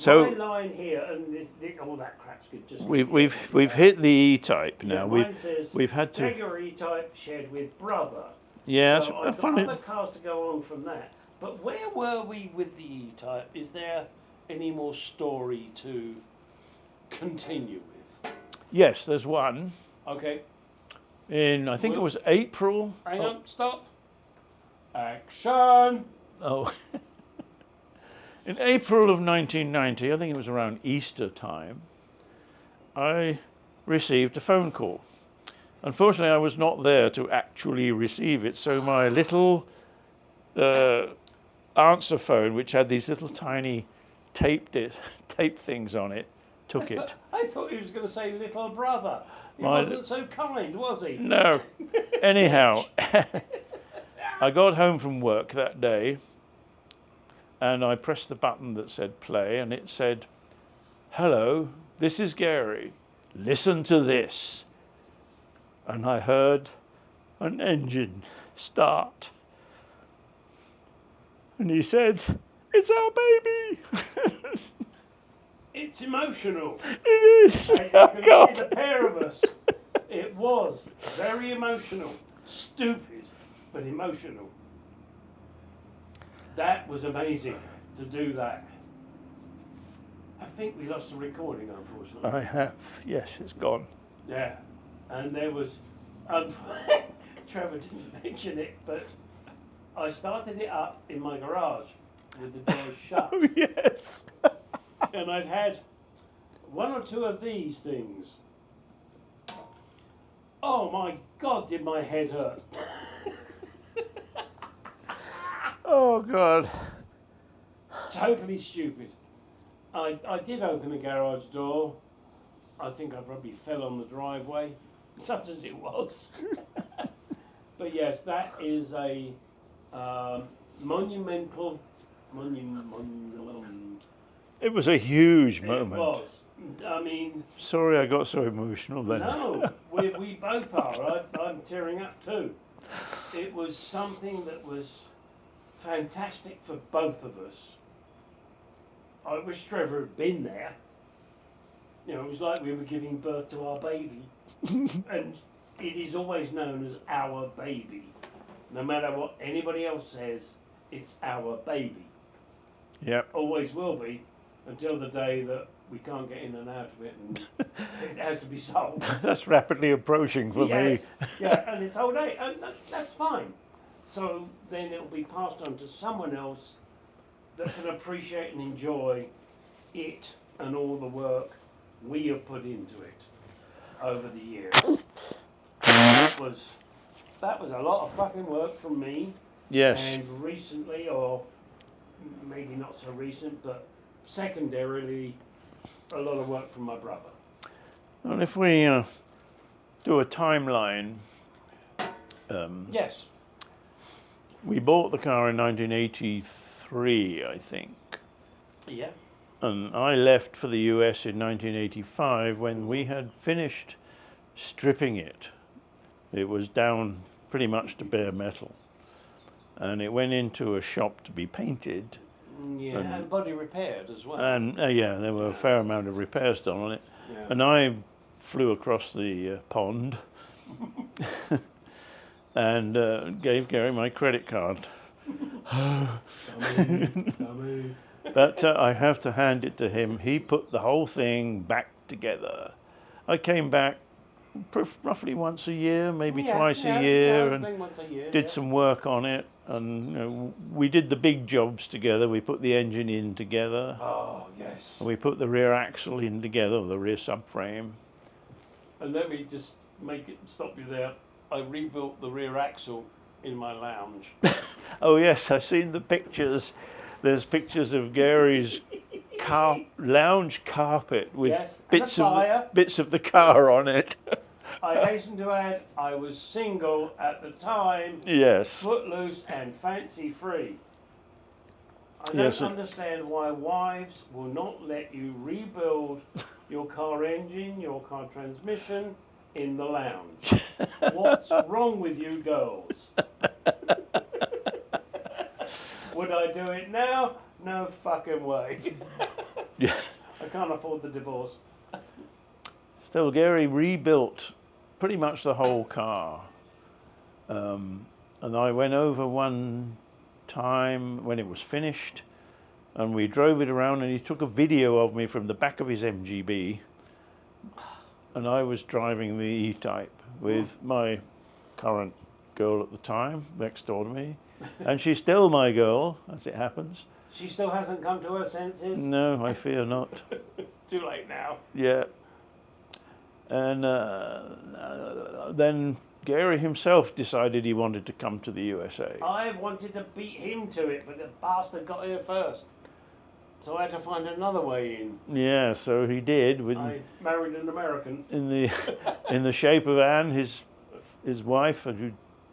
So my line here, and all that crap's good. Just we've hit the E-type now. Mine says we've had to. Jaguar E-Type shared with brother. Yeah, so I've got funny. other cars to go on from that. But where were we with the E-Type? Is there any more story to continue with? Yes, there's one. Okay. I think it was April. Hang on, stop. Action. Oh. In April of 1990, I think it was around Easter time, I received a phone call. Unfortunately, I was not there to actually receive it, so my little answer phone, which had these little tiny tape things on it, took it. I thought he was going to say little brother. He wasn't so kind, was he? No. Anyhow, I got home from work that day and I pressed the button that said play and it said, "Hello, this is Gary. Listen to this." And I heard an engine start. And he said, "It's our baby." It's emotional. It is. I can see the pair of us. It was very emotional. Stupid, but emotional. That was amazing to do that. I think we lost the recording, unfortunately. I have. Yes, it's gone. Yeah. And there was, Trevor didn't mention it, but I started it up in my garage with the doors shut. Oh, yes. And I'd had one or two of these things. Oh my God, did my head hurt. Oh, God. Totally stupid. I did open the garage door. I think I probably fell on the driveway, such as it was. But yes, that is a monumental. It was a huge moment. It was. I mean. Sorry I got so emotional then. No, we both are. I'm tearing up too. It was something that was fantastic for both of us. I wish Trevor had been there. You know, it was like we were giving birth to our baby. And it is always known as our baby. No matter what anybody else says, it's our baby. Yep. Always will be until the day that we can't get in and out of it and it has to be sold. That's rapidly approaching for me. Yeah, and it's old age, and that's fine. So then it'll be passed on to someone else that can appreciate and enjoy it and all the work we have put into it over the years. That was a lot of fucking work from me. Yes. And recently, or maybe not so recent, but secondarily, a lot of work from my brother. And if we do a timeline. Yes. We bought the car in 1983, I think. Yeah. And I left for the US in 1985 when we had finished stripping it. It was down pretty much to bare metal. And it went into a shop to be painted. Yeah, and body repaired as well. And yeah, there were a fair amount of repairs done on it. Yeah. And I flew across the pond and gave Gary my credit card. Dummy. But I have to hand it to him. He put the whole thing back together. I came back roughly once a year, maybe twice a year, and did some work on it. And you know, we did the big jobs together. We put the engine in together. Oh, yes. We put the rear axle in together, the rear subframe. And let me just stop you there. I rebuilt the rear axle in my lounge. Oh yes, I've seen the pictures. There's pictures of Gary's lounge carpet with bits of the car on it. I hasten to add, I was single at the time. Yes. Footloose and fancy free. I don't understand why wives will not let you rebuild your car engine, your car transmission in the lounge. What's wrong with you girls? Would I do it now? No fucking way. Yeah. can't afford the divorce. Still, Gary rebuilt pretty much the whole car. And I went over one time when it was finished, and we drove it around, and he took a video of me from the back of his MGB, and I was driving the E-Type with my current girl at the time next door to me, and she's still my girl, as it happens. She still hasn't come to her senses? No, I fear not. Too late now. Yeah. And then Gary himself decided he wanted to come to the USA. I wanted to beat him to it, but the bastard got here first. So I had to find another way in. Yeah, so he did. I married an American. In the shape of Anne, his wife, a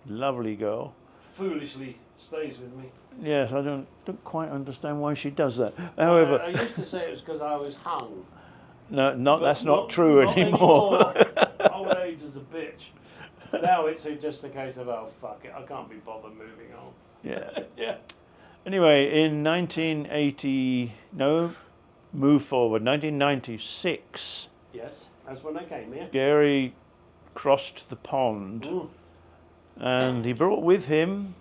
lovely girl. Foolishly stays with me. Yes, I don't quite understand why she does that. However, I used to say it was because I was hung. No, that's not true anymore. Old age is a bitch. Now it's just a case of, oh fuck it, I can't be bothered moving on. Yeah. Yeah. Anyway, in 1996, Yes, that's when I came here. Gary crossed the pond, and he brought with him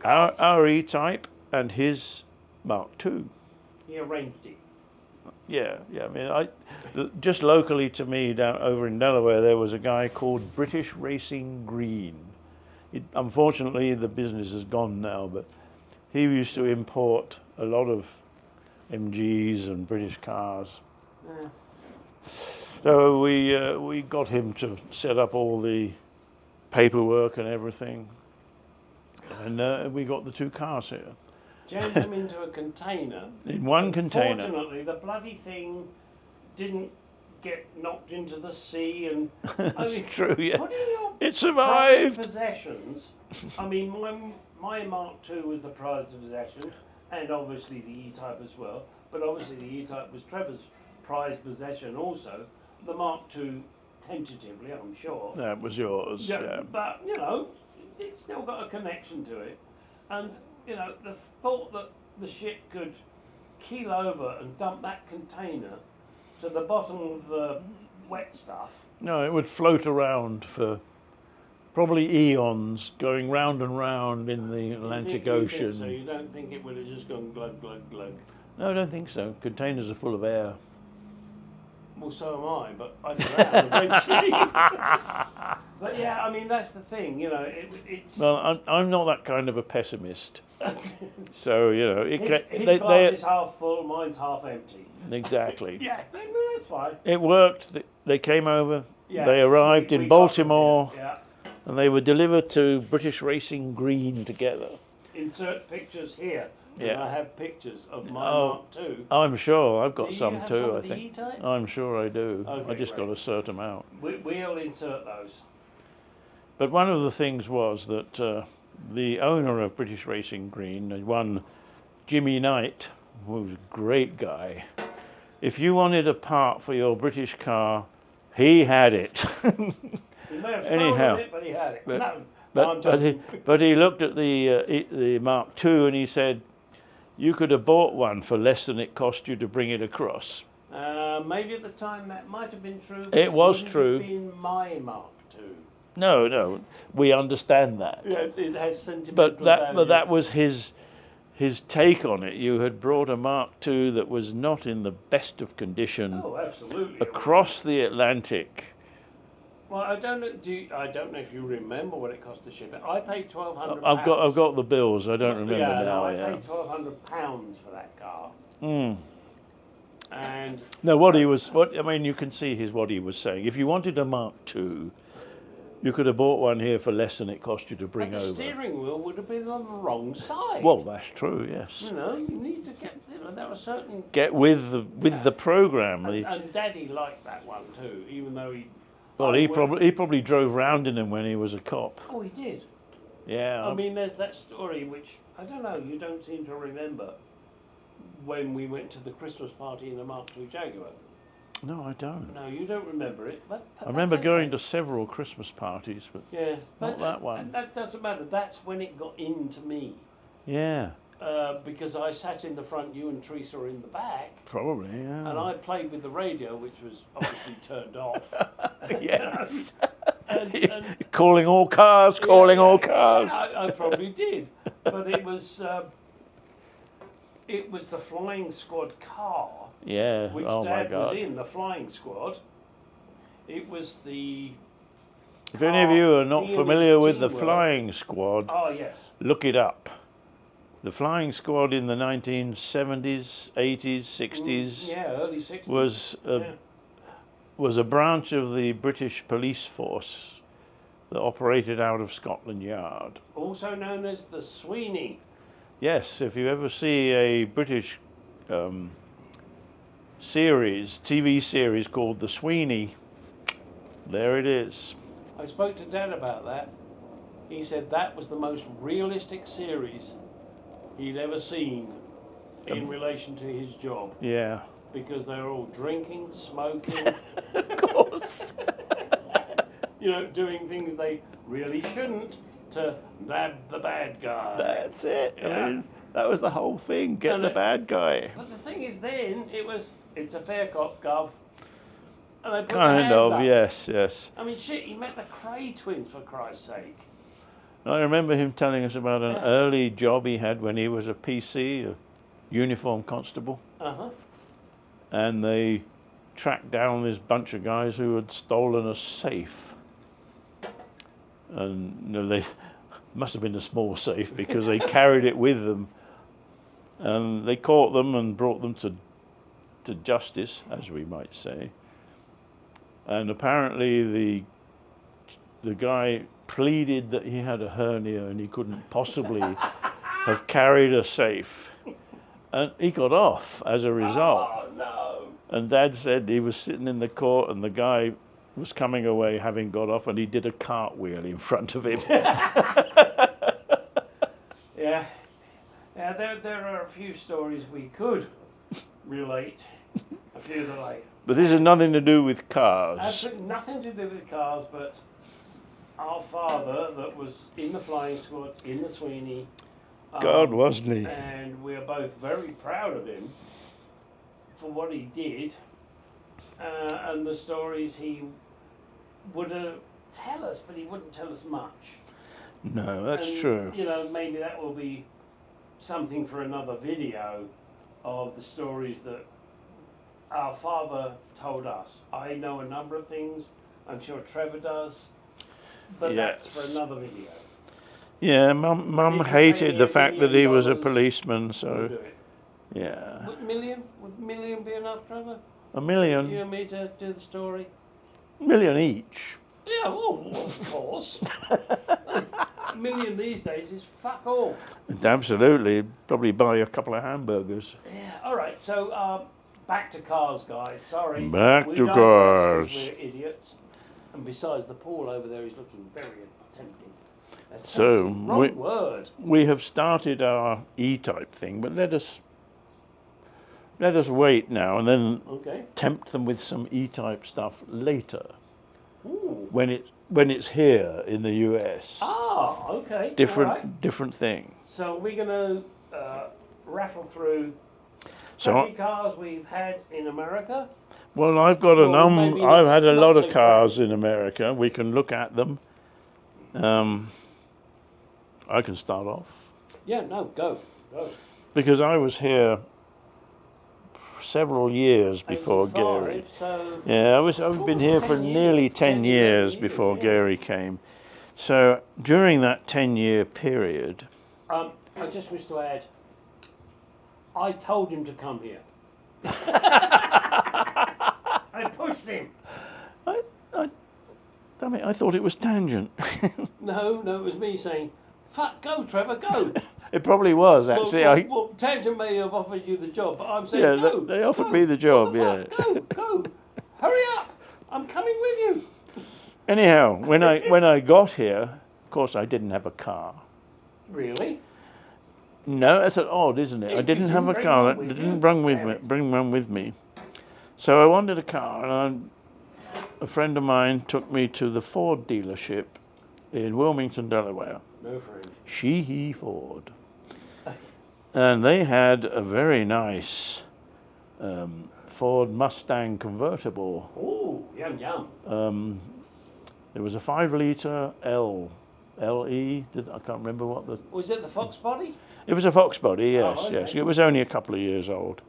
our E-Type and his Mark II. He arranged it. Yeah. I mean, just locally to me, down over in Delaware, there was a guy called British Racing Green. Unfortunately, the business is gone now, but he used to import a lot of MGs and British cars. Yeah. So we got him to set up all the paperwork and everything, and we got the two cars here. Jammed them into a container. In one container. Fortunately, the bloody thing didn't get knocked into the sea, and I mean, It's true, yeah. putting your It survived. prized possessions. I mean, my Mark II was the prized possession, and obviously the E-Type as well. But obviously the E-Type was Trevor's prized possession also. The Mark II, tentatively, I'm sure. That was yours. Yeah. But you know, it's still got a connection to it, and you know, the thought that the ship could keel over and dump that container to the bottom of the wet stuff. No, it would float around for probably eons, going round and round in the Atlantic Ocean. So you don't think it would have just gone glug glug glug? No, I don't think so. Containers are full of air. Well, so am I, but I drown eventually. But yeah, I mean that's the thing, you know. It's Well, I'm not that kind of a pessimist. So you know, his glass is half full, mine's half empty. Exactly. Yeah, I mean, that's fine. It worked. They came over. Yeah, They arrived we in got Baltimore, them, yeah. and they were delivered to British Racing Green together. Insert pictures here. Yeah. I have pictures of my Oh, Mark II. I'm sure I've got Do you some have too. some I of the think. E-Type? I'm sure I do. Okay, I just great. got to sort them out. We'll insert those. But one of the things was that the owner of British Racing Green, one Jimmy Knight, who was a great guy. If you wanted a part for your British car, he had it. He may have Anyhow, stolen it, but he had it. but- No, I'm But he looked at the Mark II and he said, "You could have bought one for less than it cost you to bring it across." maybe at the time that might have been true. It was wouldn't true. Have been my Mark II. No, we understand that. Yes, it has sentimental But value. that was his take on it. You had brought a Mark II that was not in the best of condition Oh, absolutely. across the Atlantic. Well, I don't know. I don't know if you remember what it cost to ship it. I paid £1,200. I've got the bills. I don't remember yeah, now. no, I Yeah. paid £1,200 for that car, Mm. and No, you can see what he was saying. If you wanted a Mark II, you could have bought one here for less than it cost you to bring the over. steering wheel would have been on the wrong side. Well, that's true. Yes. you know, you need to get. There are certain. Get with the program. And Daddy liked that one too, even though he. Well, he probably drove round in him when he was a cop. Oh, he did. Yeah. I mean, there's that story which I don't know. You don't seem to remember when we went to the Christmas party in the Mark II Jaguar. No, I don't. No, you don't remember it. But I remember going to several Christmas parties, but Yeah, not but that one. That doesn't matter. That's when it got into me. Yeah. because I sat in the front, you and Teresa were in the back, Probably, yeah. and I played with the radio, which was obviously turned off. Yes. and Calling all cars, calling all cars. Yeah, I probably did, but it was the Flying Squad car, Yeah, which oh my Dad was God. in, the Flying Squad. It was the. If any of you are not Ian familiar is with the teamwork. Flying Squad, Oh yes. look it up. The Flying Squad in the 1970s, 80s, 60s Yeah, early 60s. was a branch of the British police force that operated out of Scotland Yard. Also known as the Sweeney. Yes, if you ever see a British TV series called The Sweeney, there it is. I spoke to Dad about that. He said that was the most realistic series he'd ever seen in relation to his job, Yeah, because they were all drinking, smoking, of course. doing things they really shouldn't to nab the bad guy. That's it. Yeah. I mean, that was the whole thing. Get And the bad guy. But the thing is, then it's a fair cop, Gov. And they put their Kind hands of, up. yes. I mean, shit, he met the Cray twins, for Christ's sake. I remember him telling us about an early job he had when he was a PC, a uniform constable, Uh-huh. and they tracked down this bunch of guys who had stolen a safe. And they must have been a small safe because they carried it with them. And they caught them and brought them to justice, as we might say. And apparently the guy pleaded that he had a hernia and he couldn't possibly have carried a safe. And he got off as a result. Oh, no. And Dad said he was sitting in the court and the guy was coming away having got off and he did a cartwheel in front of him. Yeah. There are a few stories we could relate. A few that I... But this has nothing to do with cars. Absolutely nothing to do with cars, but our father that was in the Flying Squad, in the Sweeney. God, wasn't he? And we're both very proud of him for what he did and the stories he would tell us, but he wouldn't tell us much. No, that's And, true. Maybe that will be something for another video of the stories that our father told us. I know a number of things, I'm sure Trevor does, but Yes. that's for another video. Yeah, Mum If you hated pay the me fact $1 that he was a million, policeman, We'll so do it. yeah. Would million be enough, Trevor? A You million and me to do the story? each. Yeah, well, of course. A million these days is fuck all. Absolutely. Probably buy a couple of hamburgers. Yeah, alright, so back to cars, guys. Sorry. Back We to digress, cars. 'cause we're idiots. And besides, the pool over there is looking very tempting. So, Tempting, wrong word. We have started our E-type thing, but let us wait now and then Okay. tempt them with some E-type stuff later Ooh. when it's here in the US. Ah, okay. All right. Different thing. So we're going to rattle through So crappy cars we've had in America. well, I've got Well, maybe I've had a not lot so of cars in America. We can look at them. I can start off Yeah, no, go. because I was here several years before 85, Gary. So Yeah, I've been here for 10 years, nearly 10, 10 years 11 before yeah. Gary came. So during that 10-year period, I just wish to add, I told him to come here. I pushed him. I thought it was Tangent. No, it was me saying, "Fuck, go, Trevor, go." It probably was actually. Well, Tangent may have offered you the job, but I'm saying, Yeah, go. they offered go. me the job, What the fuck? Go. Hurry up. I'm coming with you. Anyhow, when I got here, of course I didn't have a car. Really? No, that's odd, isn't it? I You didn't have a bring car. one I with didn't you? bring Damn one with me. So I wanted a car, and a friend of mine took me to the Ford dealership in Wilmington, Delaware. No friend. She-He Ford. and they had a very nice Ford Mustang convertible. Oh, yum yum. It was a 5-litre LE. I can't remember what the. Was it the Fox body? It was a Fox body, yes, Oh, okay. yes. It was only a couple of years old.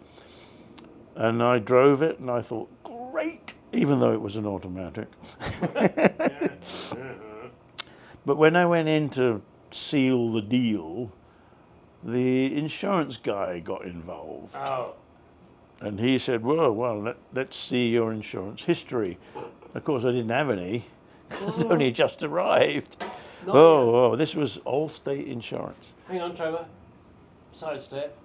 And I drove it and I thought, great, even though it was an automatic. But when I went in to seal the deal, the insurance guy got involved. Oh. And he said, well, let's see your insurance history. Of course, I didn't have any. It's only just arrived. Oh, this was Allstate Insurance. Hang on, Trevor. Sidestep.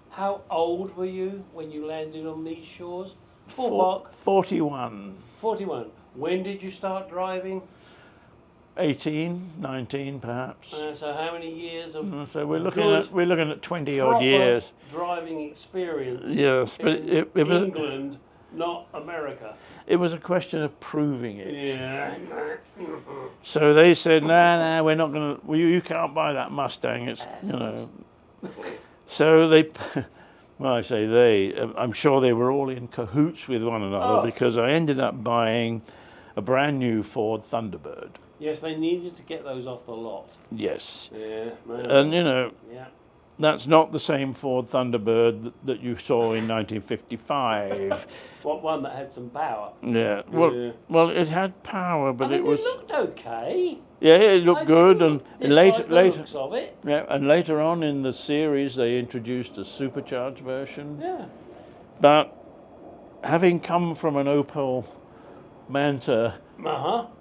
How old were you when you landed on these shores? 41. 41. When did you start driving? 18, 19 perhaps. So how many years of So we're looking at 20 odd proper years. driving experience? Yes, but in it was England, not America. it was a question of proving it. Yeah. So they said, nah, we're not going to. You can't buy that Mustang. It's So they, well, I say they. I'm sure they were all in cahoots with one another because I ended up buying a brand new Ford Thunderbird. Yes, they needed to get those off the lot. Yes. Yeah. And Yeah. that's not the same Ford Thunderbird that you saw in 1955. What one that had some power? Yeah. Well, it had power, but It was. looked okay. Yeah, it looked good, and later, Looks of it. yeah, and later on in the series, they introduced a supercharged version. Yeah. But having come from an Opel Manta,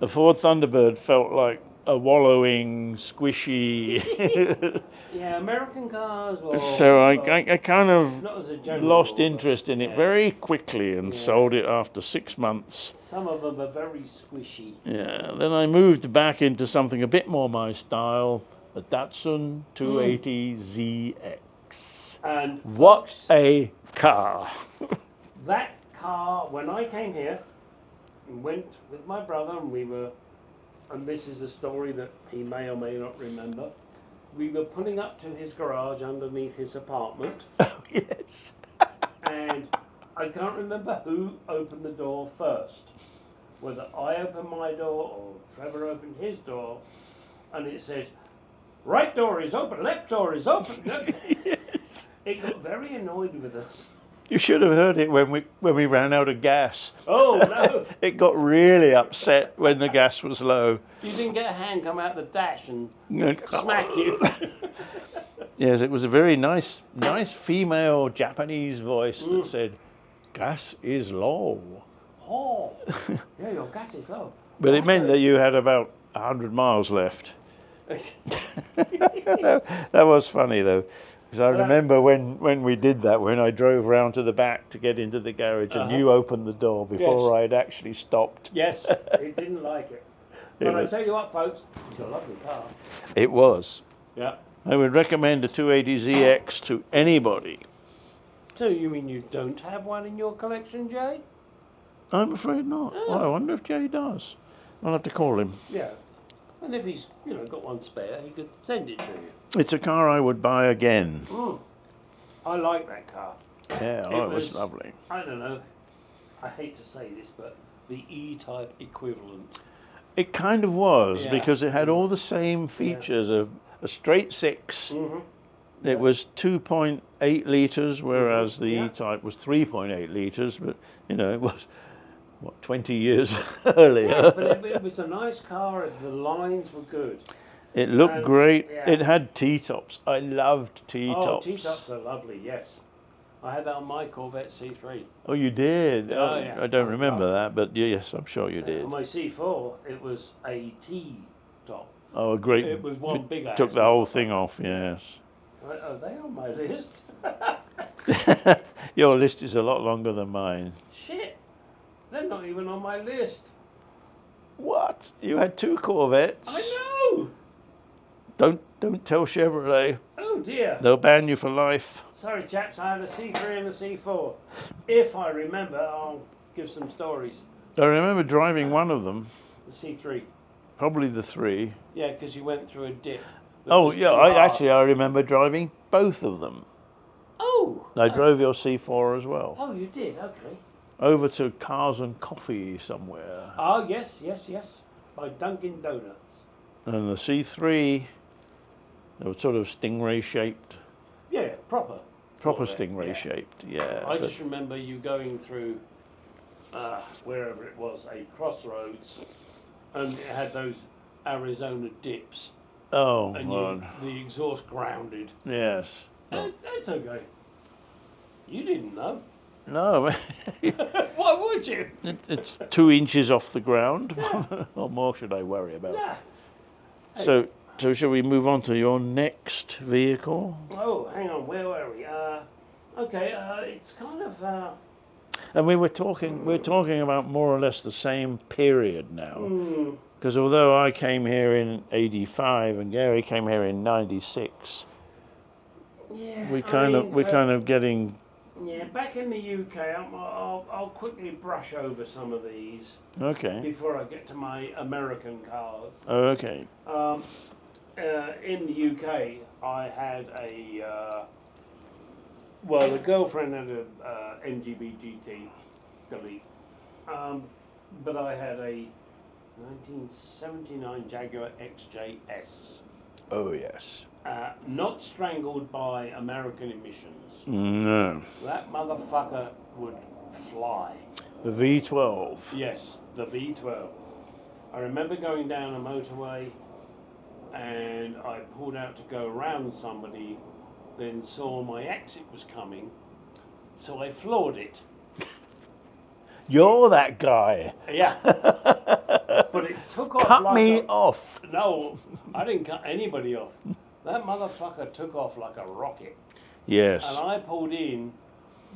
the Ford Thunderbird felt like a wallowing, squishy. Yeah, American cars. So I kind of not as a general lost rule, interest in it yeah. very quickly and sold it after 6 months. Some of them are very squishy. Yeah, then I moved back into something a bit more my style, a Datsun 280ZX. And What a car! that car, when I came here, went with my brother, and and this is a story that he may or may not remember. We were pulling up to his garage underneath his apartment. Oh, yes. And I can't remember who opened the door first. Whether I opened my door or Trevor opened his door. And it says, right door is open, left door is open. Yes. It got very annoyed with us. You should have heard it when we ran out of gas. Oh, no. It got really upset when the gas was low. You didn't get a hand come out the dash and smack you. Yes, it was a very nice female Japanese voice that said, gas is low. Oh, yeah, your gas is low. But it meant that you had about 100 miles left. That was funny though. Because I remember when we did that, when I drove round to the back to get into the garage and you opened the door before I'd actually stopped. Yes, he didn't like it. But I tell you what, folks, it's a lovely car. It was. Yeah. I would recommend a 280ZX to anybody. So you mean you don't have one in your collection, Jay? I'm afraid not. Oh. Well, I wonder if Jay does. I'll have to call him. Yeah. And if he's, got one spare, he could send it to you. It's a car I would buy again. I like that car. Yeah, it was lovely. I don't know. I hate to say this, but the E-Type equivalent. It kind of was, because it had all the same features of a straight 6. It was 2.8 litres, whereas the E-Type was 3.8 litres, but, it was, 20 years earlier. Yeah, but it was a nice car, the lines were good. It looked great. Yeah. It had T-tops. I loved T-tops. Oh, T-tops are lovely, yes. I had that on my Corvette C3. Oh, you did? Oh, yeah. I don't remember that, but yes, I'm sure you did. On my C4, it was a T-top. Oh, a great. It was one big ass. Took the whole thing off, yes. Are they on my list? Your list is a lot longer than mine. Shit. They're not even on my list. What? You had 2 Corvettes? I know. Don't tell Chevrolet. Oh dear. They'll ban you for life. Sorry chaps, I had a C3 and a C4. If I remember, I'll give some stories. I remember driving one of them. The C3. Probably the 3. Yeah, because you went through a dip. Oh yeah, I remember driving both of them. Oh. I drove your C4 as well. Oh, you did. Okay. Over to Cars and Coffee somewhere. Oh, yes. By Dunkin' Donuts. And the C3, they were sort of stingray shaped. Yeah, proper. Proper Sort of, stingray yeah. shaped, yeah. I but- just remember you going through wherever it was, a crossroads, and it had those Arizona dips, oh, and well, the exhaust grounded. yes. That's okay. You didn't know. No, Why would you? it's 2 inches off the ground. What more should I worry about? Yeah. So shall we move on to your next vehicle? Oh, hang on. Where were we? Okay. It's kind of. And we're talking about more or less the same period now. Because although I came here in '85 and Gary came here in '96, Yeah. we're kind of getting. Yeah. Back in the UK, I'll quickly brush over some of these Okay. before I get to my American cars. Oh, okay. In the UK, I had the girlfriend had a MGB GT Delete, but I had a 1979 Jaguar XJS, Oh yes. not strangled by American emissions. No. That motherfucker would fly. The V12. Yes, the V12. I remember going down a motorway and I pulled out to go around somebody, then saw my exit was coming, so I floored it. You're that guy. Yeah. But it took off Cut like me off. No, I didn't cut anybody off. That motherfucker took off like a rocket. Yes. And I pulled in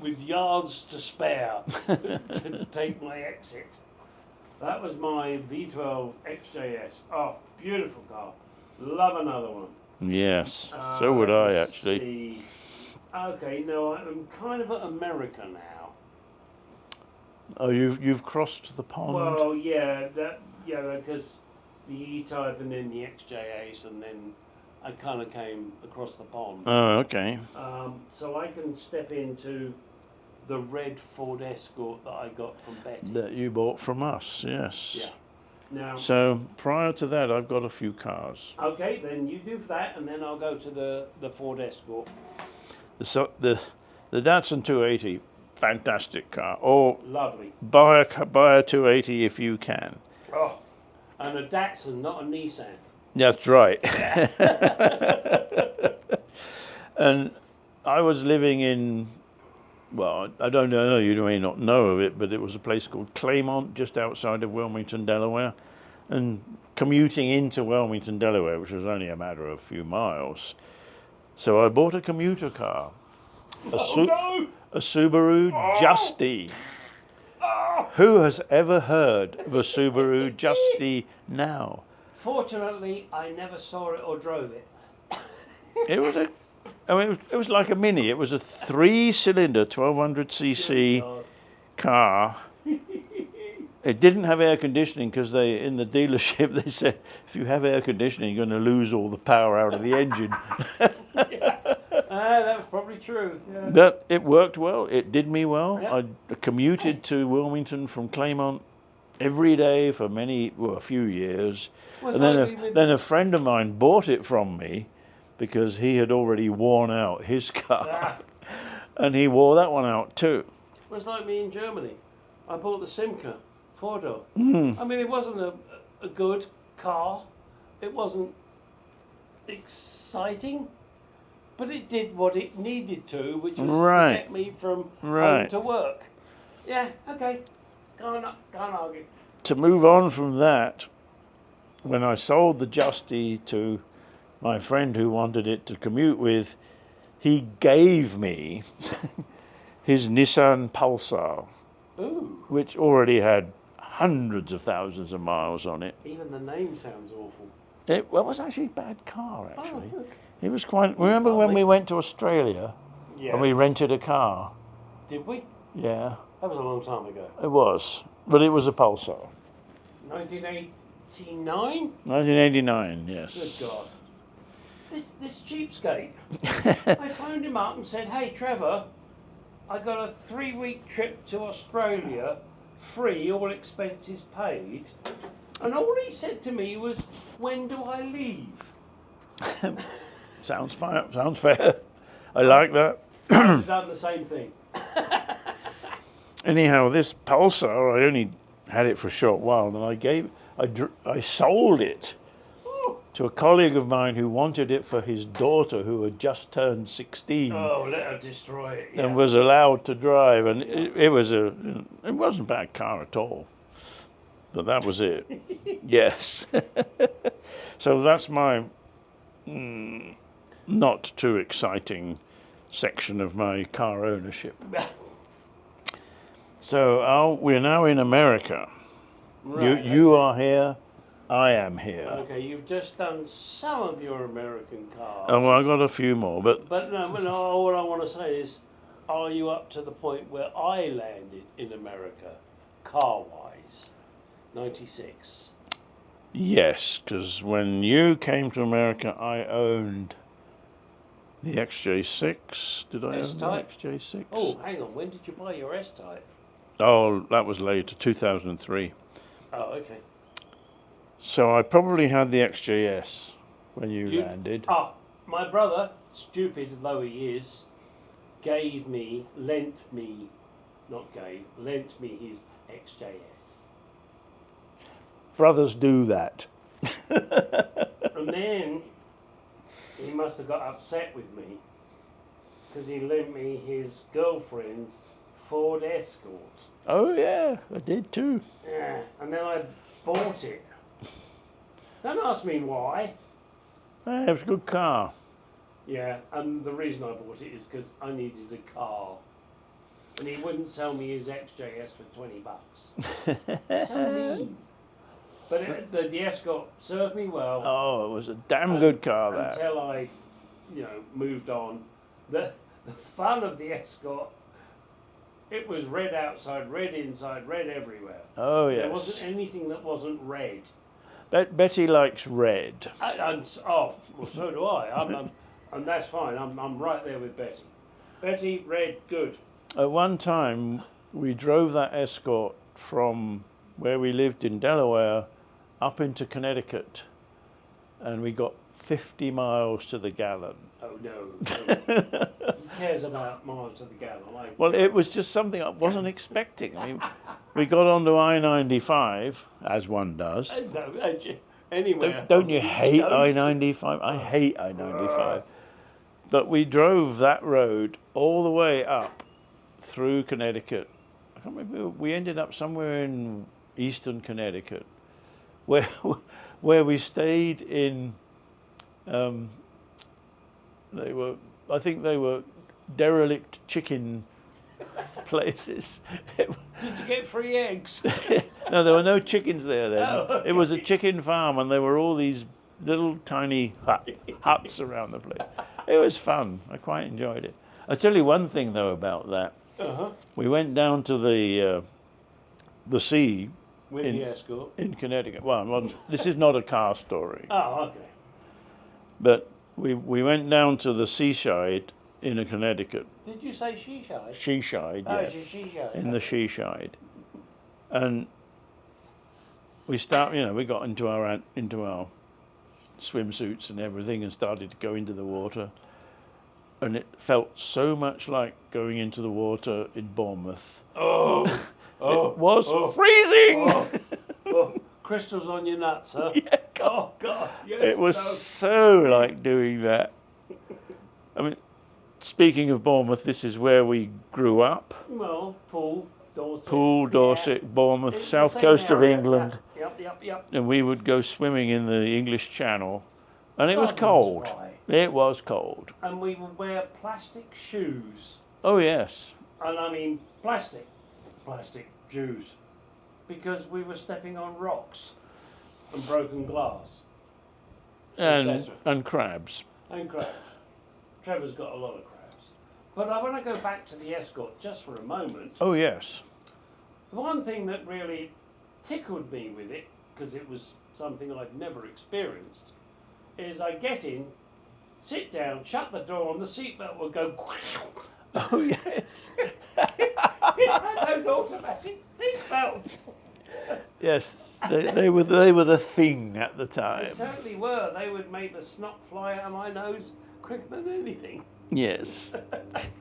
with yards to spare to take my exit. That was my V12 XJS. Oh, beautiful car. Love another one. Yes. So would I Let's actually. see. Okay, no, I'm kind of an America now. Oh, you've crossed the pond. Well, yeah, because the E-Type and then the XJS, and then I kind of came across the pond. Oh, okay. So I can step into the red Ford Escort that I got from Betty. That you bought from us. Yes. Yeah. Now. So prior to that, I've got a few cars. Okay, then you do that, and then I'll go to the Ford Escort. The Datsun 280, fantastic car. Or Lovely. buy a 280 if you can. Oh, and a Datsun, not a Nissan. That's right. And I was living in, well, I don't know, you may not know of it, but it was a place called Claymont, just outside of Wilmington, Delaware. And commuting into Wilmington, Delaware, which was only a matter of a few miles. So I bought a commuter car, a Subaru Justy. Who has ever heard of a Subaru Justy now? Fortunately, I never saw it or drove it. It was like a Mini. It was a 3-cylinder, 1200cc God. car. It didn't have air conditioning because in the dealership they said if you have air conditioning you're going to lose all the power out of the engine. That was probably true. Yeah. But it worked well. It did me well. Yeah. I commuted to Wilmington from Claymont every day for a few years. Was And then a friend of mine bought it from me because he had already worn out his car. And he wore that one out too. It was like me in Germany. I bought the Simca 4-door. I mean, it wasn't a good car. It wasn't exciting, but it did what it needed to, which was to get me from home to work. Yeah, okay. Can't argue. To move on from that, when I sold the Justy to my friend who wanted it to commute with, he gave me his Nissan Pulsar, Ooh. which already had hundreds of thousands of miles on it. Even the name sounds awful. It was actually a bad car, actually. Oh, okay. It was quite... Remember when we went to Australia Yes. and we rented a car? Did we? Yeah, That was a long time ago. it was. But it was a Pulsar. 1989? 1989, yes. Good God. this cheapskate. I phoned him up and said, "Hey, Trevor, I got a 3-week trip to Australia, free, all expenses paid." And all he said to me was, "When do I leave?" Sounds fine. Sounds fair. I like that. I've done the same thing. Anyhow, this Pulsar, I only had it for a short while, and I sold it to a colleague of mine who wanted it for his daughter, who had just turned 16. Oh, let her destroy it. Yeah. And was allowed to drive, and it wasn't a bad car at all. But that was it. Yes. So that's my not too exciting section of my car ownership. So we're now in America. Right, You are here, I am here. Okay, you've just done some of your American cars. Oh, well, I got a few more, but no, all I want to say is, are you up to the point where I landed in America, car-wise, 96? yes, because when you came to America, I owned the XJ6. Did I own the S-Type? XJ6? Oh, hang on, when did you buy your S-Type? Oh, that was later, 2003. Oh, okay. So I probably had the XJS when you landed. My brother, stupid though he is, lent me his XJS. Brothers do that. And then he must have got upset with me because he lent me his girlfriend's Ford Escort. Oh yeah, I did too. Yeah, and then I bought it. Don't ask me why. It was a good car. Yeah, and the reason I bought it is because I needed a car. And he wouldn't sell me his XJS for $20. So mean. But the Escort served me well. Oh, it was a damn good car, that. Until I, moved on. The fun of the Escort, it was red outside, red inside, red everywhere. Oh yes. There wasn't anything that wasn't red. Betty likes red. Well, so do I. And that's fine. I'm right there with Betty. Betty, red, good. At one time, we drove that Escort from where we lived in Delaware up into Connecticut, and we got 50 miles to the gallon. Oh no. Who cares about miles to the gallon? Well, it was just something I wasn't expecting. I mean, we got onto I-95, as one does. Anyway. Don't you hate I-95? I hate I-95. But we drove that road all the way up through Connecticut. I can't remember. We ended up somewhere in eastern Connecticut, where we stayed in. I think they were derelict chicken places. Did you get free eggs? No, there were no chickens there then. Oh, okay. It was a chicken farm, and there were all these little tiny huts around the place. It was fun. I quite enjoyed it. I'll tell you one thing though about that. Uh-huh. We went down to the sea with the Escort in Connecticut. Well, this is not a car story. Oh, okay. But we went down to the seaside in Connecticut. Did you say Sheeshide? Sheeshide, yeah. Oh, Sheeshide. In the Sheeshide, and we got into our swimsuits and everything and started to go into the water, and it felt so much like going into the water in Bournemouth. Oh, it was freezing. Crystals on your nuts, huh? Yeah, God. Oh God! Yes, it was so like doing that. I mean, speaking of Bournemouth, this is where we grew up. Well, Poole, Dorset, yeah. Bournemouth, It's south the same coast of area. England. Yep. And we would go swimming in the English Channel, and it was God, cold. right. It was cold. And we would wear plastic shoes. Oh yes. And I mean plastic shoes, because we were stepping on rocks and broken glass. And crabs. And crabs. Trevor's got a lot of crabs. But I want to go back to the Escort just for a moment. Oh yes. The one thing that really tickled me with it, because it was something I'd never experienced, is I get in sit down, shut the door, and the seatbelt would go. Oh yes. It had those automatic seatbelts. Yes, they were the thing at the They time. certainly were. They would make the snot fly out of my nose quicker than anything. Yes.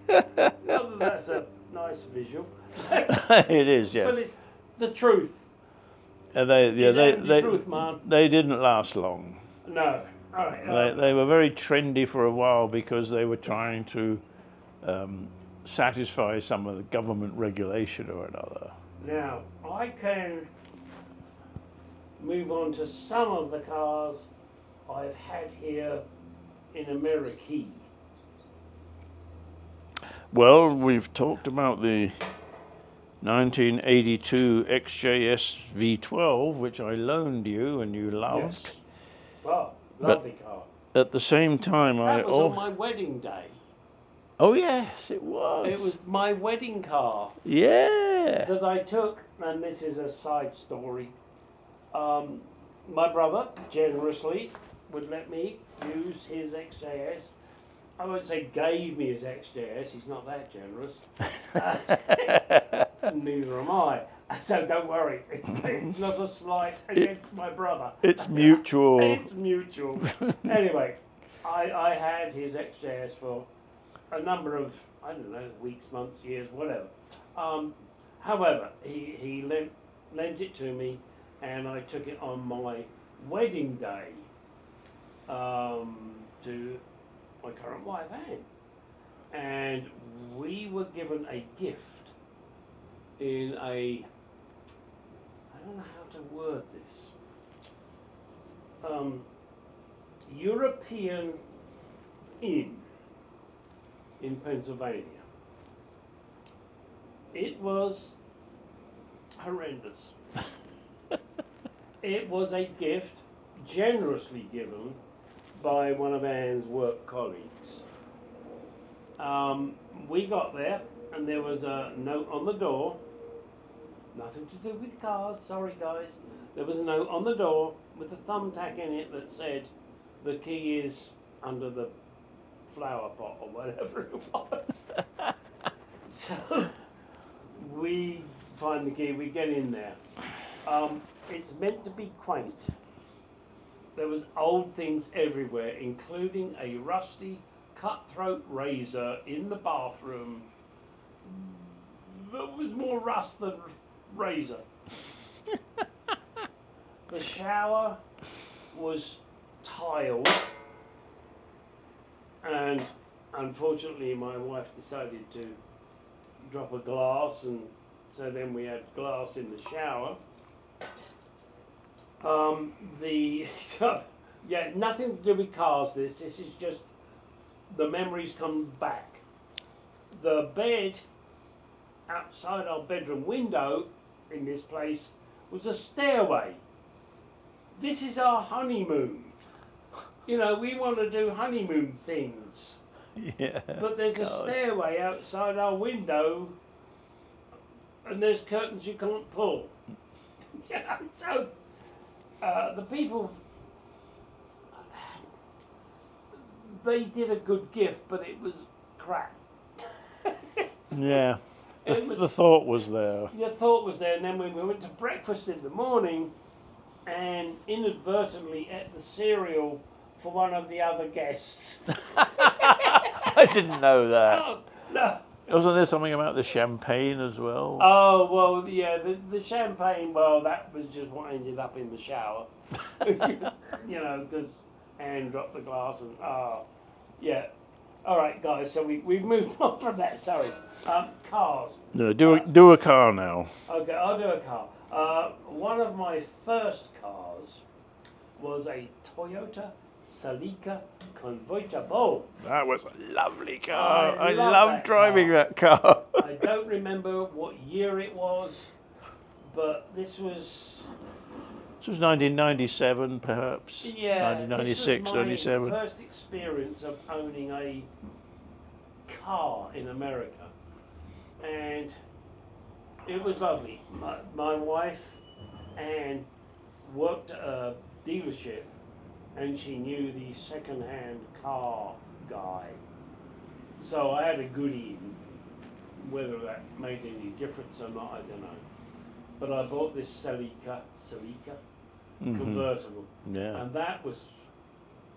Not that that's a nice visual. It is, But yes. it's the truth. They Truth, man. they didn't last long. No. All right. They were very trendy for a while because they were trying to satisfy some of the government regulation or another. Now, I can move on to some of the cars I've had here in America. Well, we've talked about the 1982 XJS V12, which I loaned you and you loved. Yes. Well, lovely car. At the same time, That was on my wedding day. Oh yes, it was. It was my wedding car Yeah. that I took, and this is a side story. My brother generously would let me use his XJS. I won't say gave me his XJS, he's not that generous. Neither am I. So don't worry, it's not a slight against my brother. It's mutual. It's mutual. Anyway, I had his XJS for a number of, I don't know, weeks, months, years, whatever. However, he lent it to me, and I took it on my wedding day to my current wife, Anne. And we were given a gift in a, I don't know how to word this, European Inn in Pennsylvania. It was horrendous. It was a gift generously given by one of Anne's work colleagues. We got there and there was a note on the door, nothing to do with cars, sorry guys. There was a note on the door with a thumbtack in it that said the key is under the flower pot or whatever it was. So we find the key, we get in there. It's meant to be quaint. There was old things everywhere, including a rusty cutthroat razor in the bathroom that was more rust than razor. The shower was tiled, and unfortunately my wife decided to drop a glass, and so then we had glass in the shower. Yeah, nothing to do with cars. This is just the memories come back. The bed outside our bedroom window in this place was a stairway. This is our honeymoon. You know, we want to do honeymoon things. Yeah. But there's a stairway outside our window, and there's curtains you can't pull. You know, so the people, they did a good gift, but it was crap. Yeah. It The was- thought was there. Your thought was there, and then when we went to breakfast in the morning, and inadvertently ate the cereal for one of the other guests. I didn't know that. Oh, no. Wasn't there something about the champagne as well? Oh, well, yeah, the champagne, well, that was just what ended up in the shower. You know, because Anne dropped the glass and, yeah. All right, guys, so we've moved on from that, sorry. Cars. No, do a car now. Okay, I'll do a car. One of my first cars was a Toyota Celica Convertible. That was a lovely car. I I love loved that driving car. that car. I don't remember what year it was, but this was... This was 1997, perhaps. Yeah, 1996, this was my 97. first experience of owning a car in America, and it was lovely. My wife Anne worked at a dealership and she knew the second-hand car guy. So I had a goodie in. Whether that made any difference or not, I don't know. But I bought this Celica convertible, Yeah, and that was,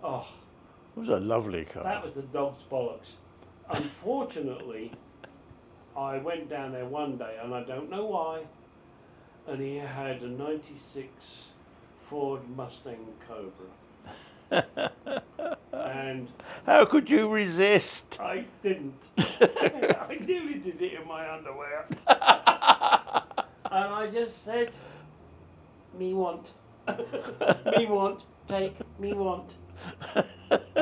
oh, it was a lovely car. that was the dog's bollocks. Unfortunately, I went down there one day, and I don't know why, and he had a '96 Ford Mustang Cobra, and How could you resist? I didn't. I nearly did it in my underwear. And I just said, me want. Me want, take, me want.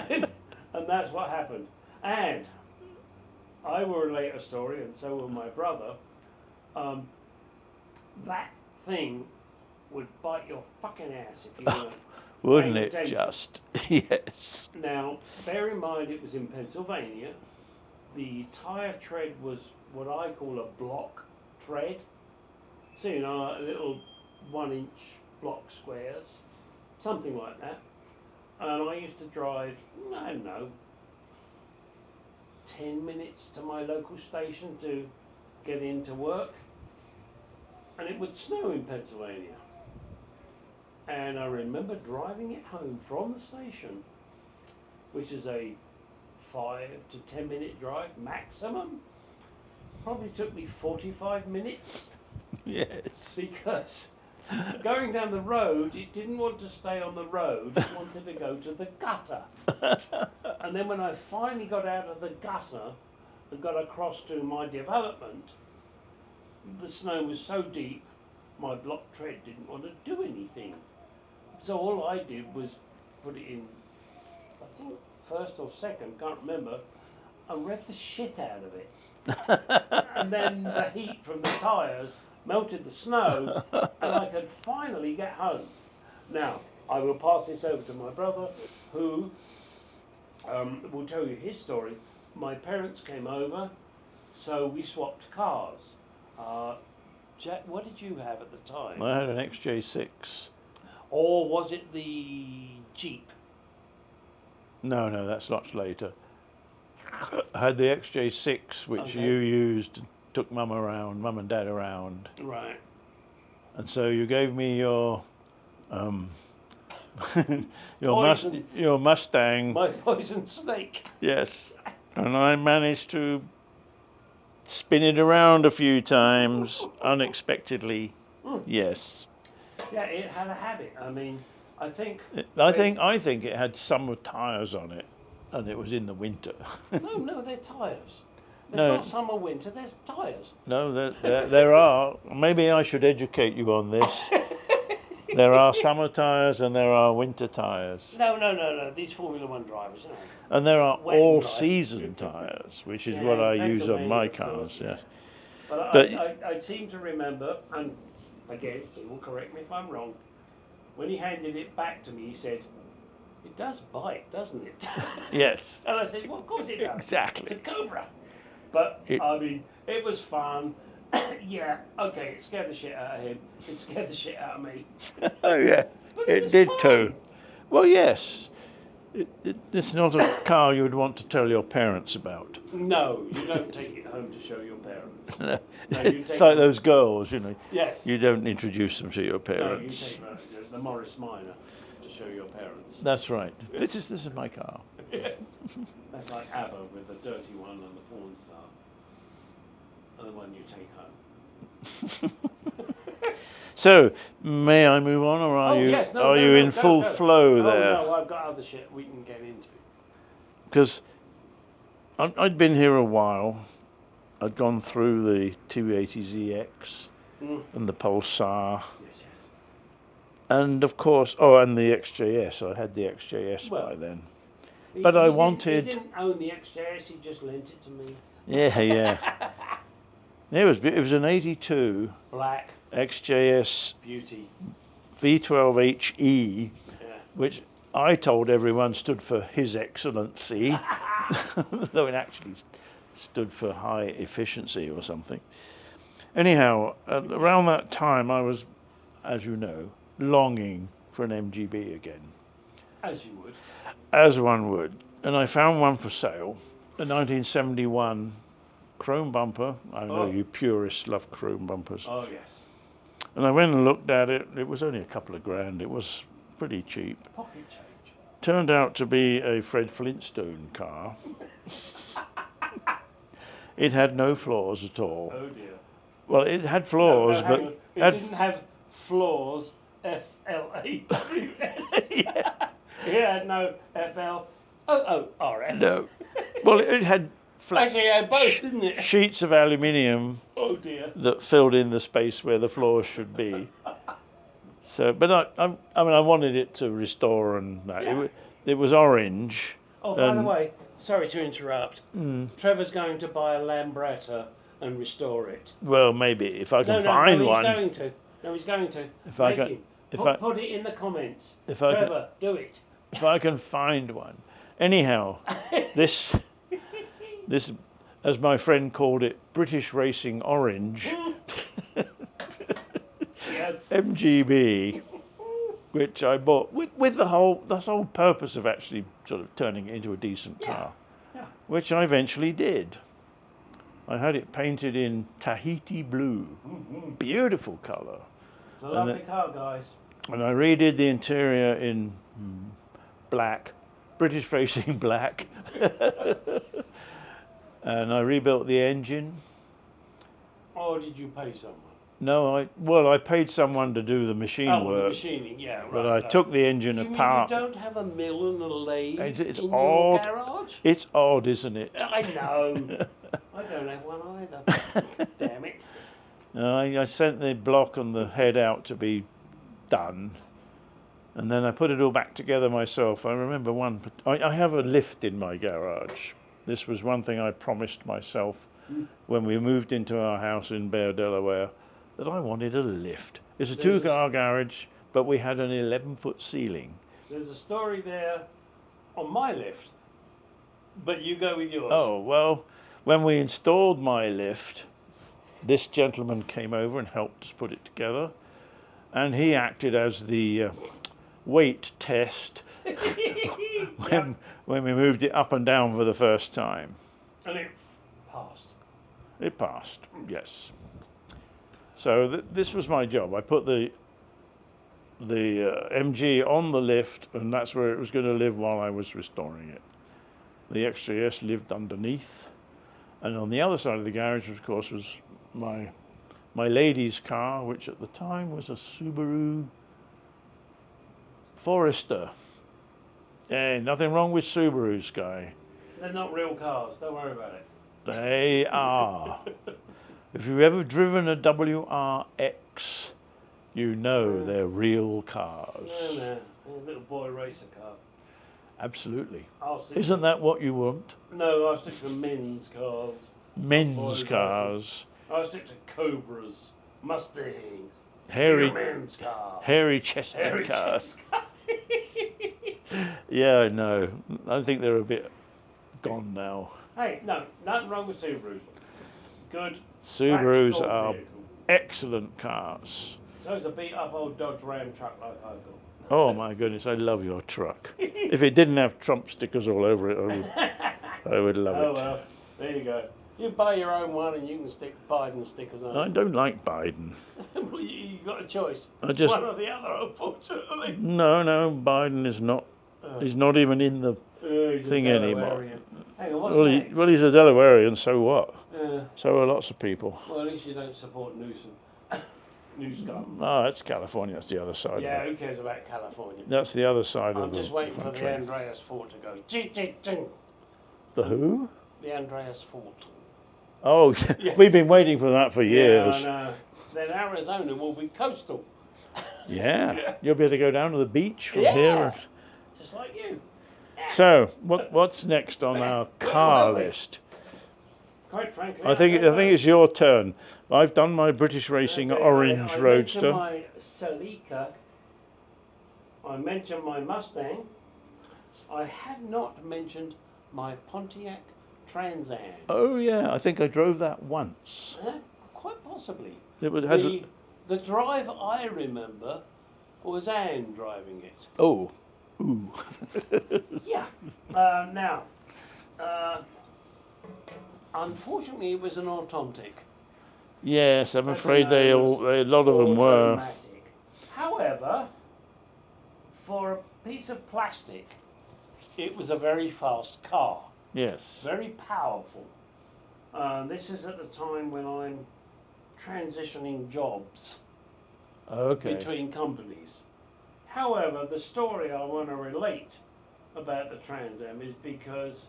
And that's what happened. And I will relate a story, and so will my brother. That thing would bite your fucking ass if you weren't. Wouldn't paying it attention. just? Yes. Now, bear in mind it was in Pennsylvania. The tyre tread was what I call a block tread. So, you know, like little 1-inch block squares, something like that. And I used to drive, I don't know, 10 minutes to my local station to get into work. And it would snow in Pennsylvania. And I remember driving it home from the station, which is a 5 to 10 minute drive maximum. Probably took me 45 minutes Yes. because going down the road, it didn't want to stay on the road, it wanted to go to the gutter. And then when I finally got out of the gutter and got across to my development, the snow was so deep, my block tread didn't want to do anything. So all I did was put it in, I think first or second, can't remember, and rev the shit out of it. And then the heat from the tyres melted the snow, and I could finally get home. Now, I will pass this over to my brother, who will tell you his story. My parents came over, so we swapped cars. Jack, what did you have at the time? I had an XJ6. Or was it the Jeep? No, that's much later. I had the XJ6, which Okay. you used, took Mum and Dad around. Right. And so you gave me your Poison. your Mustang. My poison snake. Yes. And I managed to spin it around a few times unexpectedly. Yes. Yeah, it had a habit. I mean, I think. I think it had summer tyres on it, and it was in the winter. No, they're tyres. There's No. not summer, winter, there's tyres. No, there are. Maybe I should educate you on this. There are summer tyres and there are winter tyres. No. These Formula One drivers, you know. And there are Wet and all-season tyres, which is what Yeah, I use on my Pennsylvania, of cars, course, yes. But But- I seem to remember, and again, he will correct me if I'm wrong, when he handed it back to me, he said, "It does bite, doesn't it?" Yes, And I said, "Well, of course it does. exactly. It's a Cobra." But, It- I mean, it was fun. Yeah, okay, it scared the shit out of him. It scared the shit out of me. Oh, yeah, But it was did fun. too. Well, yes. It's not a car you would want to tell your parents about. No, you don't take it home to show your parents. No, you It's take like them- those girls, you know. Yes. You don't introduce them to your No, you parents. take the Morris Minor to show your parents. That's right. This is my car. Yes. That's like ABBA with the dirty one and the porn star. And the one you take home. So, may I move on, or are you are you in full flow there? Oh no, I've got other shit we can get into. Because I'd been here a while. I'd gone through the 280ZX and the Pulsar, Yes. and of course, and the XJS. I had the XJS by Well, then. But I He wanted- didn't own the XJS, he just lent it to me. Yeah. It was an '82 Black, XJS beauty. V12HE, Yeah. which I told everyone stood for His Excellency, though it actually stood for high efficiency or something. Anyhow, around that time I was, as you know, longing for an MGB again. As you would. as one would. And I found one for sale, a 1971 chrome bumper. I know Oh. you purists love chrome bumpers. Oh, yes. And I went and looked at it. It was only a couple of grand. It was pretty cheap. Pocket change. Turned out to be a Fred Flintstone car. It had no flaws at all. Oh, dear. Well, it had flaws, hang but on. It had didn't have flaws, F-L-A-W-S. yeah, It had no F-L-O-O-R-S. no. Well, it had flat Actually, it had both, didn't it? sheets of aluminium Oh, dear. that filled in the space where the floors should be. So, but I mean, I wanted it to restore, and that. Yeah. It was orange. Oh, by the And- way, sorry to interrupt. Mm, Trevor's going to buy a Lambretta and restore it. well, maybe if I can No, find he's one. going to. No, he's going to. If I Make can- him. if put, I- put it in the comments. If I can- Trevor, do it. If I can find one. Anyhow, this, as my friend called it, British Racing Orange, Yes. MGB, which I bought with the whole purpose of actually sort of turning it into a decent Yeah, car, yeah. which I eventually did. I had it painted in Tahiti blue, beautiful colour, It's a lovely car, guys. and I redid the interior in black, British Racing black, and I rebuilt the engine. Or did you pay someone? No, I paid someone to do the machine Oh, the work, machining, yeah, right. but I right. took the engine You mean apart. you don't have a mill and a lathe It's in odd. your garage? It's odd, isn't it? I know. I don't have one either. Damn it. I sent the block and the head out to be done, and then I put it all back together myself. I remember I have a lift in my garage. This was one thing I promised myself when we moved into our house in Bear, Delaware, that I wanted a lift. It's a There's a- two-car garage, but we had an 11-foot ceiling. There's a story there on my lift, but you go with yours. Oh, well, when we installed my lift, this gentleman came over and helped us put it together, and he acted as the weight test when we moved it up and down for the first time. And it passed. It passed, yes. So this was my job. I put the MG on the lift, and that's where it was going to live while I was restoring it. The XJS lived underneath, and on the other side of the garage, of course, was my lady's car, which at the time was a Subaru Forester. Nothing wrong with Subarus, Guy. They're not real cars. Don't worry about it. They are. If you've ever driven a WRX, you know they're real cars. No, no. A little boy racer car. Absolutely. I'll stick Isn't that what you want? No, I'll stick to men's cars. Men's Boys' cars, I'll stick to Cobras, Mustangs. hairy, men's car. hairy-chested Hairy cars. chest. Yeah, I know. I think they're a bit gone now. Hey, no, nothing wrong with Subarus. Good. Subarus practical are vehicle. excellent cars. So it's a beat up old Dodge Ram truck like I've got. Oh my goodness, I love your truck. If it didn't have Trump stickers all over it, I would love Oh it. well, there you go. You buy your own one and you can stick Biden stickers on I it. don't like Biden. Well, you got a choice. I It's just- one or the other, unfortunately. No, Biden is not. He's not even in the He's a thing anymore. Delawarean. Hang on, what's Well, next? he's a Delawarean, so what? Uh, So are lots of people. well, at least you don't support Newsom. Newscom. Oh, that's California. That's the other side. Yeah, Of it. who cares about California? That's the other side I'm of the just waiting for the country. Andreas Fault to go. Ching, ching, ching. The who? The Andreas Fault. Oh, Yeah. we've been waiting for that for years. Yeah, I know. Then Arizona will be coastal. Yeah. You'll be able to go down to the beach from Yeah. here. Just like you. So, what's next on our car were we? list? Quite frankly, I think don't know. it's your turn. I've done my British Racing Okay, Orange I Roadster. mentioned my Celica. I mentioned my Mustang. I have not mentioned my Pontiac Trans Am. Oh yeah, I think I drove that once. Quite possibly. It had The drive I remember was Anne driving it. oh, Ooh. Yeah. Now, unfortunately, it was an automatic. Yes, I'm As afraid I know, a lot of them were. automatic. However, for a piece of plastic, it was a very fast car, Yes. very powerful. This is at the time when I'm transitioning jobs Okay. between companies. However, the story I want to relate about the Trans Am is because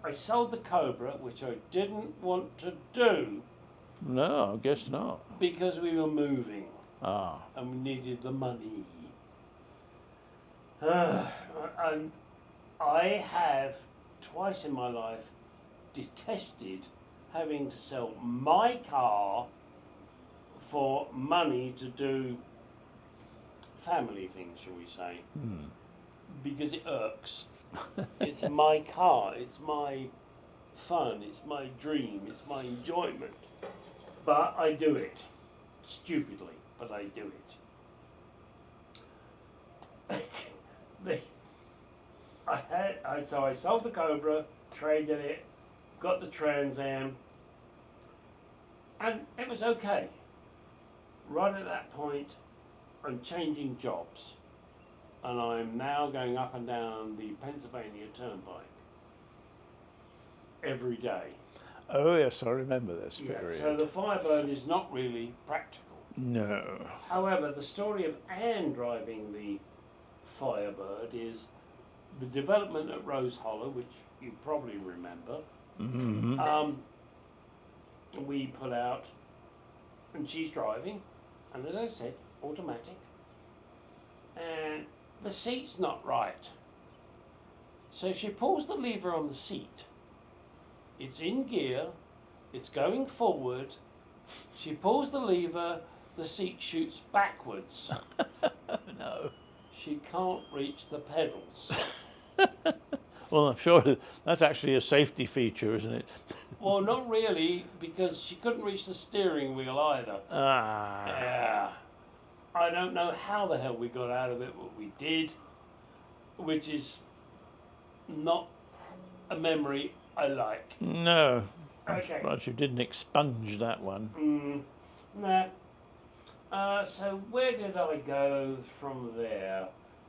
I sold the Cobra, which I didn't want to do No, I guess not. because we were moving Ah. and we needed the money. And I have twice in my life detested having to sell my car for money to do family things, shall we say, because it irks. It's my car, it's my fun, it's my dream, it's my enjoyment. But I do it. Stupidly, but I do it. So I sold the Cobra, traded it, got the Trans Am, and it was okay. Right at that point, I'm changing jobs, and I'm now going up and down the Pennsylvania Turnpike every day. Oh yes, I remember this Yeah, period. so the Firebird is not really practical. No. However, the story of Anne driving the Firebird is the development at Rose Hollow, which you probably remember. Mm-hmm. We pull out, and she's driving, and as I said, automatic, and the seat's not right. So she pulls the lever on the seat. It's in gear, it's going forward. She pulls the lever, the seat shoots backwards. No. She can't reach the pedals. Well, I'm sure that's actually a safety feature, isn't it? Well, not really, because she couldn't reach the steering wheel either. Ah. Yeah. I don't know how the hell we got out of it, but we did, which is not a memory I like. No. Okay. But you didn't expunge that one. Nah. So where did I go from there?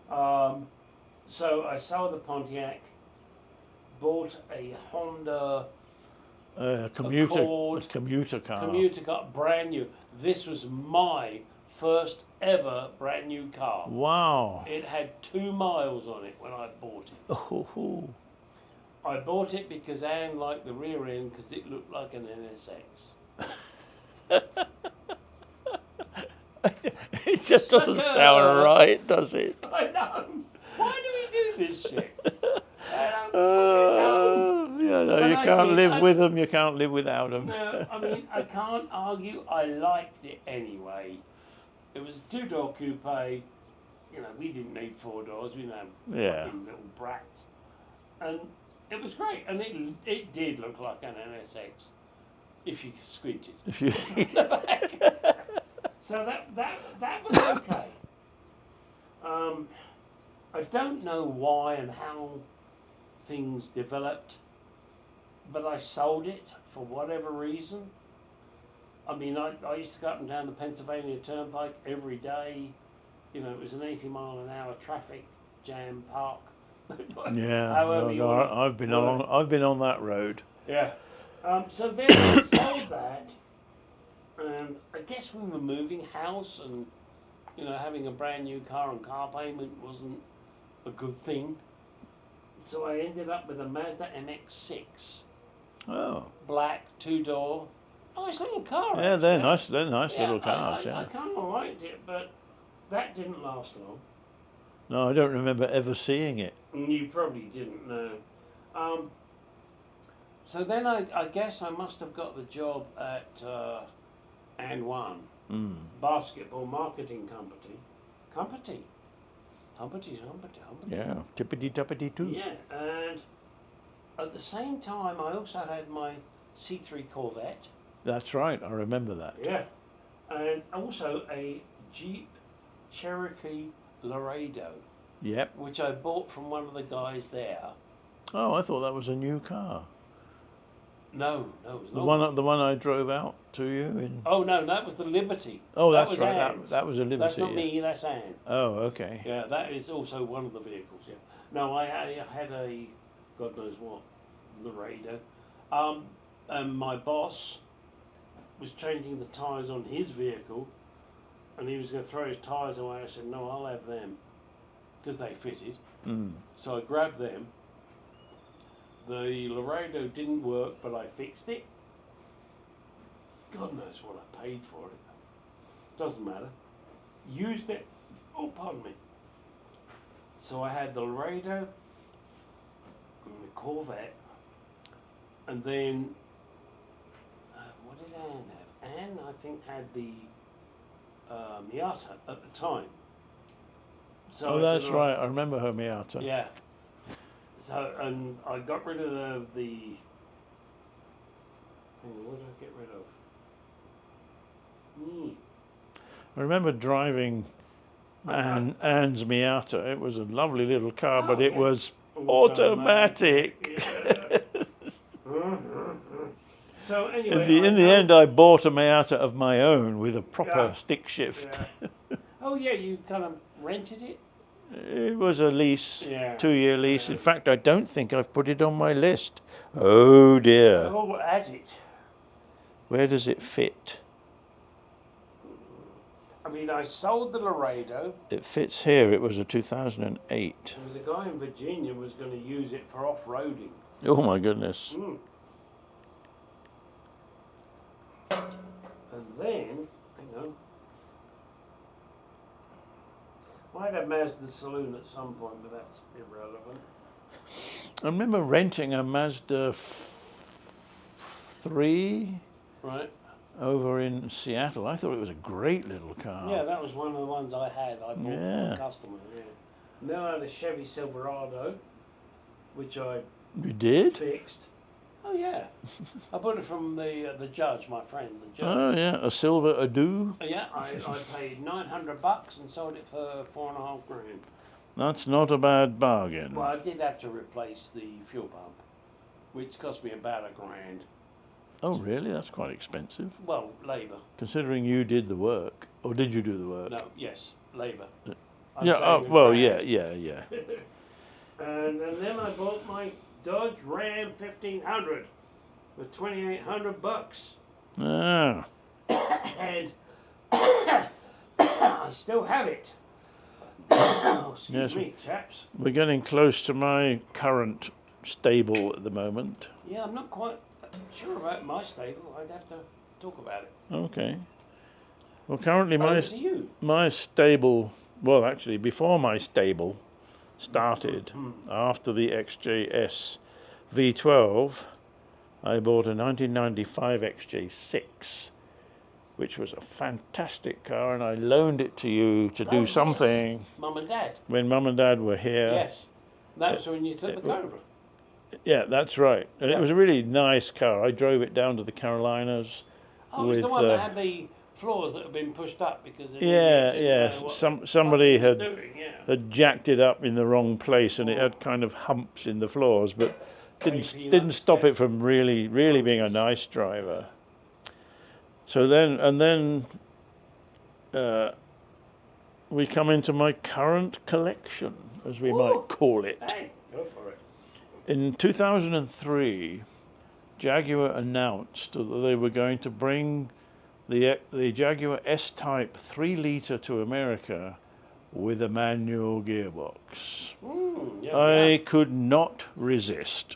So I sold the Pontiac, bought a Honda Commuter Accord. commuter car. commuter car, brand new. This was my first ever brand new car. Wow. It had 2 miles on it when I bought it. Oh. I bought it because Anne liked the rear end because it looked like an NSX. It just doesn't Sucker. sound right, does it? I know. Why do we do this shit? I don't fucking know. Yeah, no, But you I can't did. live with them, you can't live without them. No, I mean, I can't argue. I liked it anyway. It was a 2-door coupe. You know, we didn't need 4 doors. We didn't have Yeah. fucking little brats. And it was great. And it did look like an NSX if you squinted. If you- The back. So that was okay. I don't know why and how things developed, but I sold it for whatever reason. I mean, I used to go up and down the Pennsylvania Turnpike every day. You know, it was an 80-mile-an-hour traffic jam park. Yeah, However you want to I've been word it. I've been on that road. Yeah. So then I sold that, and I guess we were moving house, and you know, having a brand new car and car payment wasn't a good thing. So I ended up with a Mazda MX-6, Oh, black 2-door, nice little car. yeah, they're actually. nice. They're nice Yeah, little cars. I Yeah. kind of liked it, but that didn't last long. No, I don't remember ever seeing it. And you probably didn't know. So then I guess I must have got the job at And One basketball marketing company. Company. Yeah, tippity tappity too. Yeah, and at the same time, I also had my C3 Corvette. That's right. I remember that. Yeah, and also a Jeep Cherokee Laredo. Yep. which I bought from one of the guys there. Oh, I thought that was a new car. No, it was The not. the one I drove out to you in. Oh no, that was the Liberty. Oh, that that's was right. Anne's. That was a Liberty. That's not yeah. me. That's Anne. Oh, okay. Yeah, that is also one of the vehicles. Yeah. No, I had a, God knows what, Laredo. And my boss was changing the tyres on his vehicle, and he was going to throw his tyres away. I said, no, I'll have them, because they fitted. Mm. So I grabbed them. The Laredo didn't work, but I fixed it. God knows what I paid for it. Doesn't matter. Used it. Oh, pardon me. So I had the Laredo and the Corvette, and then what did Anne have? Anne, I think, had the Miata at the time. So Oh, I that's said, right. I remember her Miata. Yeah. So, and I got rid of the hang on, what did I get rid of? I remember driving Anne's Miata. It was a lovely little car, but it yeah. was automatic. Yeah. So anyway, In the end, I bought a Miata of my own with a proper Yeah. stick shift. Yeah. Oh yeah, you kind of rented it? It was a lease, Yeah. 2-year lease. Yeah. In fact, I don't think I've put it on my list. Oh dear. Oh, add it. Where does it fit? I mean, I sold the Laredo. It fits here. It was a 2008. There was a guy in Virginia who was going to use it for off-roading. Oh my goodness. And then, hang on. I had a Mazda saloon at some point, but that's irrelevant. I remember renting a Mazda 3 Right. over in Seattle. I thought it was a great little car. Yeah, that was one of the ones I had. I bought for Yeah. a customer. Yeah. And then I had a Chevy Silverado, which I You did? fixed. Oh yeah, I bought it from the judge, my friend, the judge. Oh yeah, a silver Ado. Yeah, I paid $900 and sold it for $4,500. That's not a bad bargain. Well, I did have to replace the fuel pump, which cost me about $1,000. Oh really? That's quite expensive. Well, labour. Considering you did the work. Or did you do the work? No, yes, labour. Yeah, oh, well, yeah. And then I bought my Dodge Ram 1500 for $2,800. Ah, And I still have it. Excuse Yes. me, chaps. we're getting close to my current stable at the moment. Yeah, I'm not quite sure about my stable. I'd have to talk about it. Okay. Well, currently Over to you. my stable, well, actually, before my stable started, after the XJS V12, I bought a 1995 XJ6, which was a fantastic car, and I loaned it to you to Oh, do yes. something Mum and Dad. when Mum and Dad were here. Yes. That was when you took the Cobra. Yeah, that's right. And Yeah. it was a really nice car. I drove it down to the Carolinas. Oh, it was the with, one that had the floors that had been pushed up because it Yeah, didn't yeah. know what Somebody the fuck had it was doing, yeah. had jacked it up in the wrong place, and it had kind of humps in the floors, but Maybe didn't that's stop it. it from really being a nice driver. So then we come into my current collection, as we Ooh. might call it. Hey, go for it. In 2003, Jaguar announced that they were going to bring the Jaguar S-Type 3-litre to America with a manual gearbox. Yeah, I could not resist.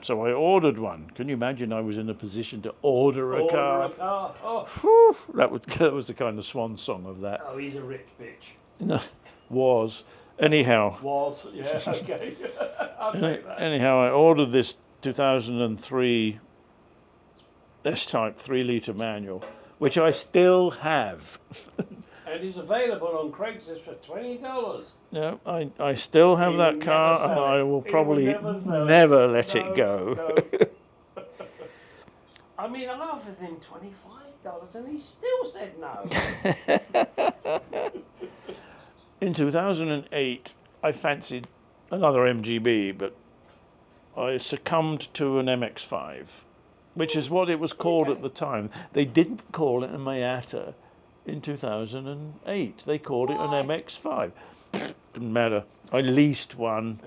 So I ordered one. Can you imagine I was in a position to order a car? A car. Oh. Whew, that was the kind of swan song of that. Oh, he's a rich bitch. Was. Anyhow, Was, yeah, okay. I'll take that. anyhow, I ordered this 2003 S-Type 3-litre manual, which I still have. And it's available on Craigslist for $20. No, I still have He that would car, never and sell I it. will He would probably never sell it. never let No, it go. no. I mean, I offered him $25 and he still said no. In 2008, I fancied another MGB, but I succumbed to an MX-5, which is what it was called at the time. They didn't call it a Miata in 2008. They called it an MX-5. Didn't matter. I leased one.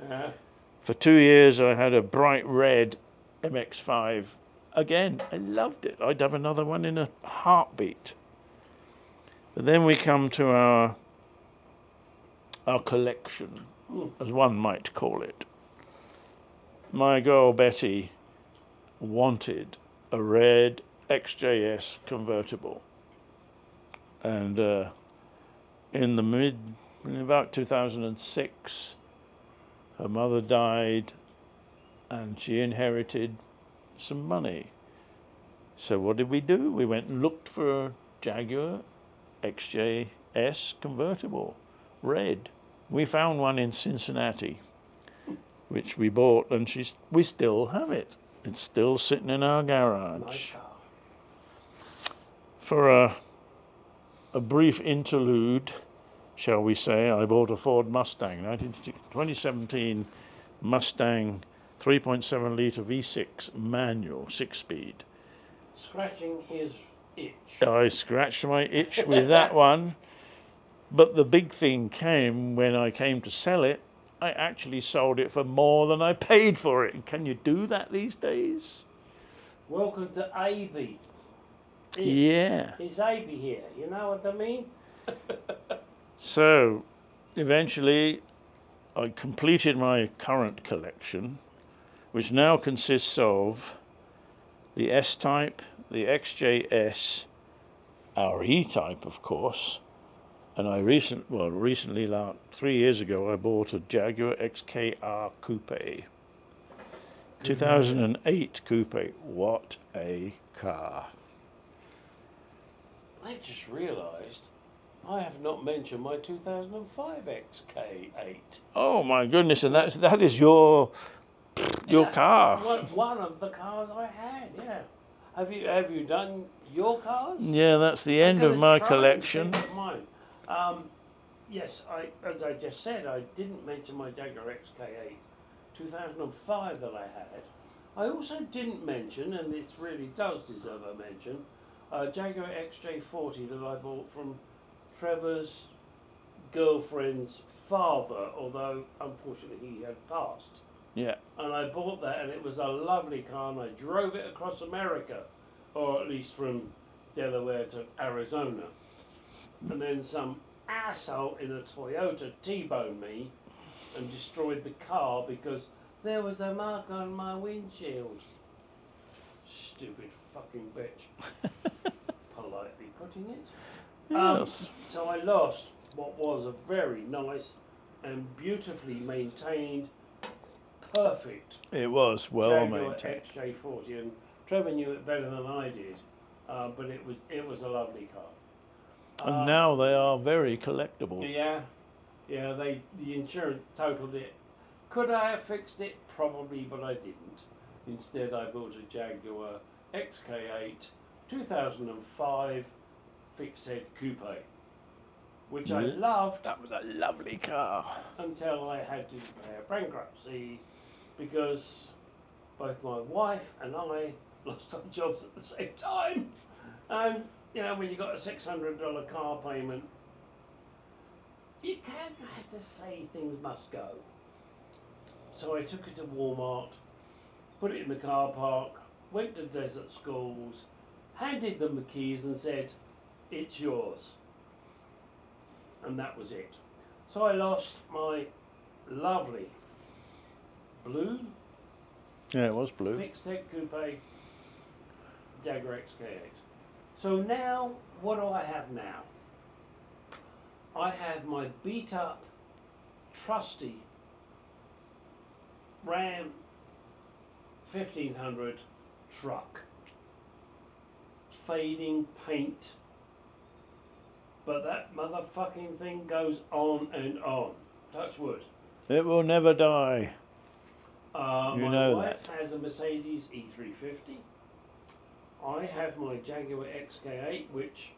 For 2 years, I had a bright red MX-5. Again, I loved it. I'd have another one in a heartbeat. But then we come to our collection, as one might call it. My girl Betty wanted a red XJS convertible, and in about 2006, her mother died, and she inherited some money. So what did we do? We went and looked for a Jaguar XJS convertible, red. We found one in Cincinnati, which we bought, and we still have it. It's still sitting in our garage. Nice car. For a brief interlude, shall we say, I bought a Ford Mustang, 2017 Mustang 3.7 litre V6 manual, 6-speed. Scratching his itch. I scratched my itch with that one, but the big thing came when I came to sell it. I actually sold it for more than I paid for it. Can you do that these days? Welcome to AB. Yeah. It's AB here, you know what I mean? So, eventually, I completed my current collection, which now consists of the S-Type, the XJS, our E-Type, of course, and recently, like 3 years ago, I bought a Jaguar XKR Coupe. 2008 Coupe. What a car. I've just realised I have not mentioned my 2005 XK8. Oh my goodness, and that is your car. One of the cars I had, yeah. Have you done your cars? Yeah, that's the end of my collection. Mine. Yes, as I just said, I didn't mention my Jaguar XK8 2005 that I had. I also didn't mention, and this really does deserve a mention, Jaguar XJ40 that I bought from Trevor's girlfriend's father, although unfortunately he had passed. Yeah. And I bought that, and it was a lovely car, and I drove it across America, or at least from Delaware to Arizona. And then some asshole in a Toyota T-boned me and destroyed the car because there was a mark on my windshield. Stupid fucking bitch. Politely putting it. Yes. So I lost what was a very nice and beautifully maintained, perfect It was well Jaguar maintained. XJ40, and Trevor knew it better than I did, but it was a lovely car. And now they are very collectible. Yeah, the insurance totaled it. Could I have fixed it? Probably, but I didn't. Instead, I bought a Jaguar XK8 2005 fixed head coupe, which I loved. That was a lovely car. Until I had to declare bankruptcy because both my wife and I lost our jobs at the same time. And you know, when you got a $600 car payment, you kind of have to say things must go. So I took it to Walmart, put it in the car park, went to Desert Schools, handed them the keys and said, "It's yours." And that was it. So I lost my lovely blue, Yeah, it was blue. fixed head coupe Jaguar XK8. So now, what do I have now? I have my beat up, trusty Ram 1500 truck. Fading paint. But that motherfucking thing goes on and on. Touch wood. It will never die. My know wife that. has a Mercedes E350. I have my Jaguar XK8, which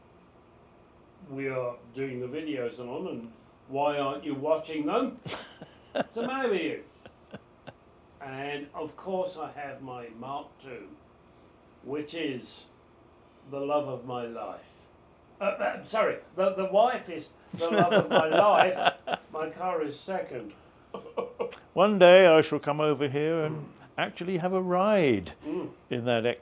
we are doing the videos on, and Why aren't you watching them? What's the matter with you? And of course I have my Mark II, which is the love of my life. Sorry, the wife is the love of my life. My car is second. One day I shall come over here and actually have a ride in that.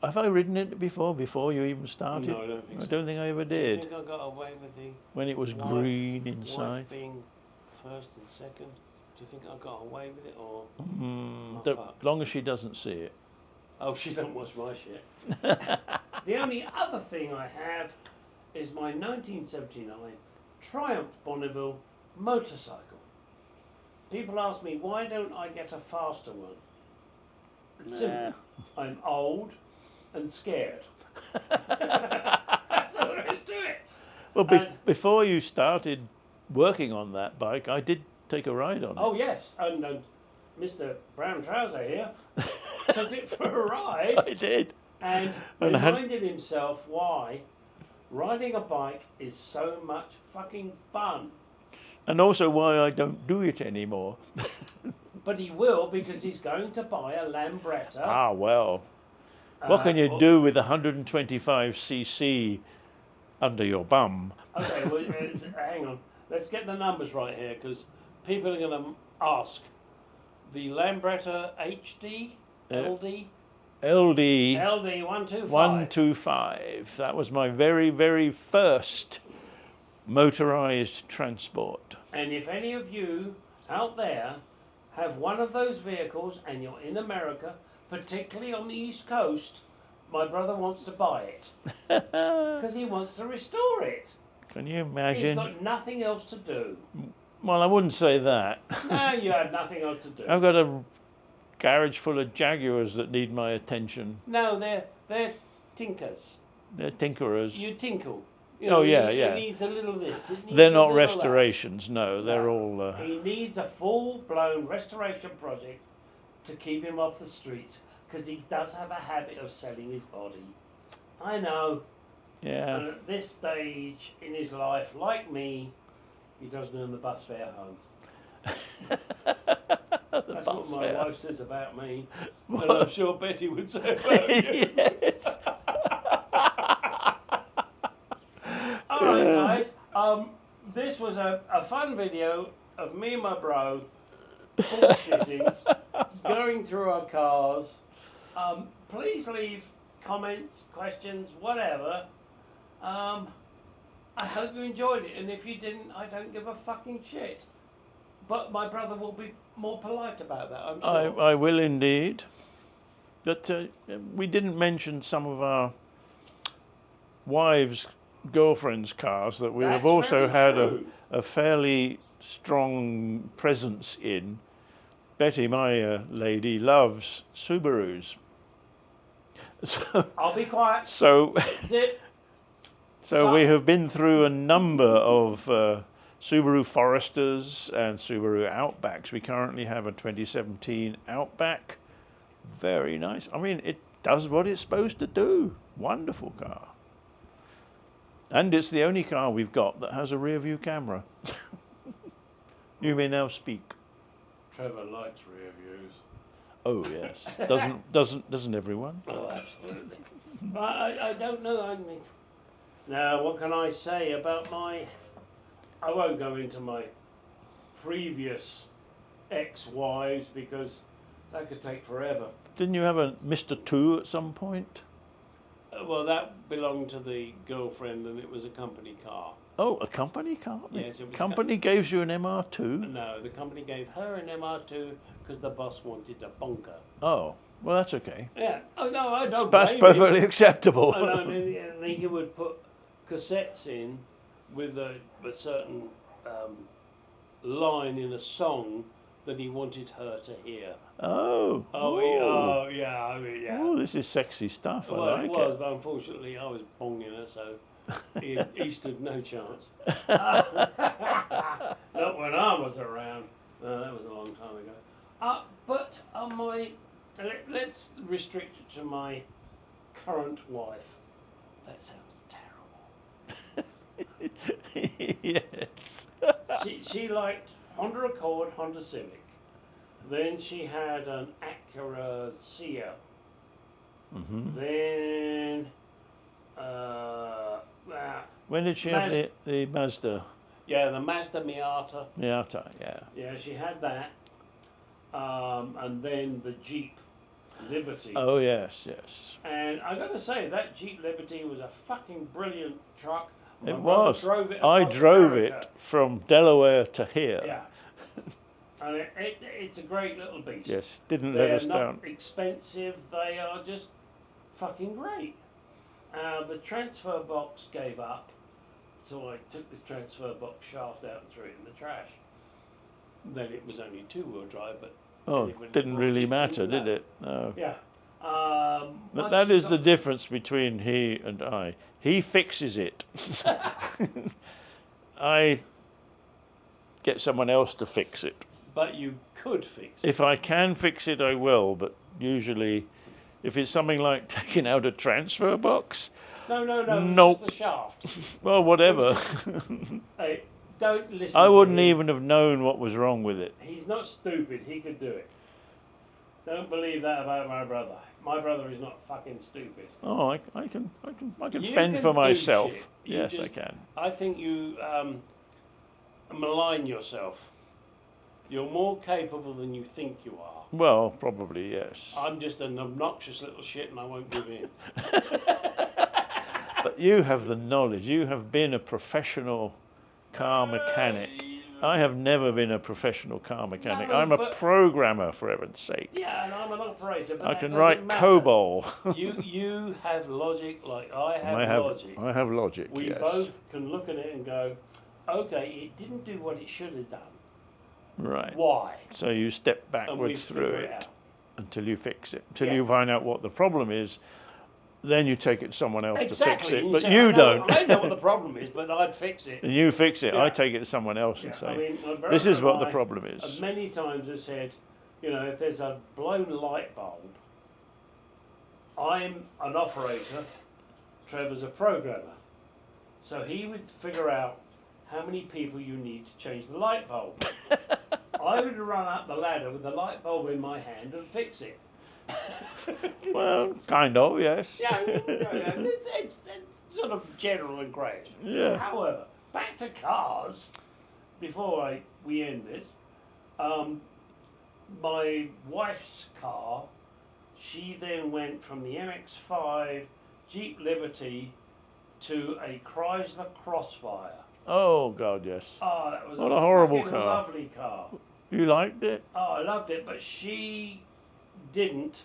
Have I ridden it before you even started? No, I don't think so. I don't think I ever Do you did. think I got away with the When it was green inside. wife being first and second? Do you think I got away with it or? Long as she doesn't see it. Oh, she don't watch my shit. The only other thing I have is my 1979 Triumph Bonneville motorcycle. People ask me, why don't I get a faster one? It's simple. I'm old and scared. That's all there is to it. Well, before you started working on that bike, I did take a ride on it. Oh yes, and Mr. Brown Trouser here took it for a ride. I did. And reminded himself why riding a bike is so much fucking fun. And also why I don't do it anymore. But he will, because he's going to buy a Lambretta. Ah, well. What can you do with 125cc under your bum? Okay, well, hang on. Let's get the numbers right here, because people are going to ask. The Lambretta HD, LD? LD LD 125. 125. That was my very, very first motorized transport. And if any of you out there have one of those vehicles and you're in America, particularly on the East Coast, my brother wants to buy it. Because he wants to restore it. Can you imagine? He's got nothing else to do. Well, I wouldn't say that. No, you have nothing else to do. I've got a garage full of Jaguars that need my attention. No, they're tinkers. They're tinkerers. You tinkle. Yeah. It needs a little this. They're not restorations, no. They're all... He needs a full-blown restoration project to keep him off the streets, because he does have a habit of selling his body. I know. Yeah. And at this stage in his life, like me, he doesn't earn the bus fare home. That's what my wife says about me, and I'm sure Betty would say about you. Yes. Alright guys, this was a fun video of me and my bro bullshitting, going through our cars. Please leave comments, questions, whatever. I hope you enjoyed it, and if you didn't, I don't give a fucking shit. But my brother will be more polite about that, I'm sure. I will indeed. But we didn't mention some of our wives' girlfriends' cars that we have also had a fairly strong presence in. Betty, my lady, loves Subarus. So, I'll be quiet. So, Zip. so we have been through a number of Subaru Foresters and Subaru Outbacks. We currently have a 2017 Outback. Very nice. I mean, it does what it's supposed to do. Wonderful car. And it's the only car we've got that has a rear view camera. You may now speak. Trevor likes rear views. Oh yes. Doesn't everyone? Oh, absolutely. I don't know. I mean, now what can I say about my? I won't go into my previous ex-wives because that could take forever. Didn't you have a Mr. 2 at some point? Well, that belonged to the girlfriend, and it was a company car. Oh, a company car? Yes, it was. Company gave you an MR2? No, the company gave her an MR2 because the boss wanted a bonker. Oh, well, that's okay. Yeah. Oh no, I don't. That's blame perfectly him. acceptable. And then he would put cassettes in with a certain line in a song that he wanted her to hear. Oh. Oh, yeah. I mean, yeah. Oh, this is sexy stuff. Well, I like it was, but unfortunately, I was bonging her, so he stood no chance. Not when I was around. That was a long time ago. But on let's restrict it to my current wife. That sounds terrible. Yes. she liked Honda Accord, Honda Civic. Then she had an Acura Sia. Mm-hmm. Then, When did she have the Mazda yeah, the Mazda Miata. Miata? Yeah. Yeah, she had that. And then the Jeep Liberty. Oh yes, yes. And I got to say, that Jeep Liberty was a fucking brilliant truck. My It brother was. drove it I across drove America. it from Delaware to here. Yeah. And it's a great little beast. Yes, didn't They're let us not down. expensive. They are just fucking great. The transfer box gave up, so I took the transfer box shaft out and threw it in the trash. Then it was only two-wheel drive, but Oh, anybody didn't bought really it, matter, didn't did it? No. Yeah. But Once that you is the got- difference between he and I. He fixes it. I get someone else to fix it. But you could fix it. If I can fix it, I will. But usually, if it's something like taking out a transfer box, No, Nope. just the shaft. well, whatever. Hey, don't listen I to wouldn't him. even have known what was wrong with it. He's not stupid. He could do it. Don't believe that about my brother. My brother is not fucking stupid. Oh, I can You fend can for do myself. shit. You Yes, I just- can. I think you malign yourself. You're more capable than you think you are. Well, probably yes. I'm just an obnoxious little shit and I won't give in. But you have the knowledge. You have been a professional car mechanic. I have never been a professional car mechanic. No, I'm a but- programmer, for heaven's sake. Yeah, and I'm an operator, but I that can doesn't write matter. COBOL. You have logic like I have logic. I have logic, We yes. both can look at it and go, okay, it didn't do what it should have done. Right. Why? So you step And we backwards through figure it out. until you fix it, until Yeah. you find out what the problem is. Then you take it to someone else to fix Exactly. it, and but say, you I know, don't. I know what the problem is, but I'd fix it. And you fix it. I Yeah. take it to someone else and Yeah, say, I mean, my brother "This is and what the I problem have is." many times have said, you know, if there's a blown light bulb, I'm an operator, Trevor's a programmer. So he would figure out how many people you need to change the light bulb. I would run up the ladder with the light bulb in my hand and fix it. Well, kind of, yes. Yeah, it's sort of general and greyish. Yeah. However, back to cars. Before we end this, my wife's car, she then went from the MX-5 Jeep Liberty to a Chrysler Crossfire. Oh God, yes. Oh, that was What a horrible fucking car. lovely car. You liked it? Oh, I loved it, but she didn't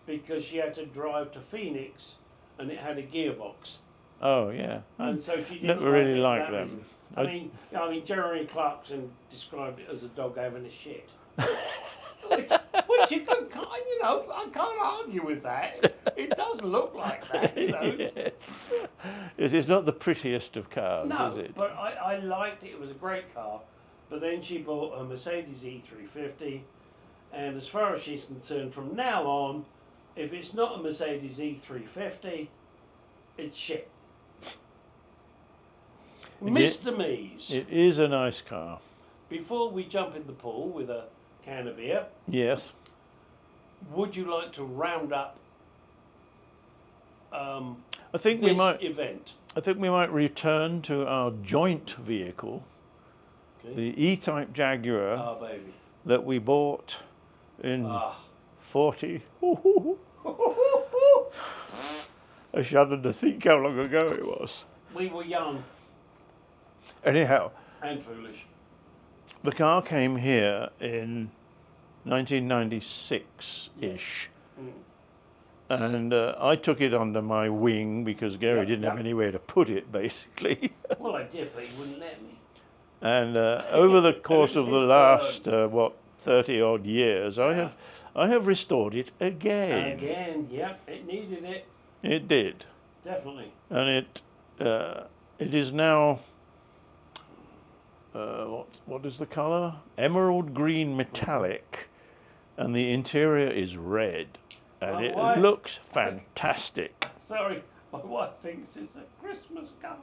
because she had to drive to Phoenix and it had a gearbox. Oh yeah. And so she didn't Never really like it liked for that them. reason. I mean, Jeremy Clarkson described it as a dog having a shit. which you can't, you know, I can't argue with that. It does look like that, you know. Yes. It's not the prettiest of cars, No, is it? but I liked it. It was a great car. But then she bought a Mercedes E350, and as far as she's concerned, from now on, if it's not a Mercedes E350, it's shit. Mr. Mees, It is a nice car. before we jump in the pool with a can of beer, Yes. would you like to round up I think this we might. event? I think we might return to our joint vehicle, Okay. the E-Type Jaguar Ah, baby. that we bought in Ah. 40. I shudder to think how long ago it was. We were young Anyhow, and foolish. the car came here in 1996-ish. Mm. And I took it under my wing because Gary Yeah, didn't have yeah. anywhere to put it, basically. Well, I did, but he wouldn't let me. And over the course was of the his last 30 odd years, I have restored it again. Again, yep, it needed it, It did, definitely. and it is now. What is the colour? Emerald green metallic, and the interior is red, and My it wife- looks fantastic. Sorry, my wife thinks it's a Christmas car.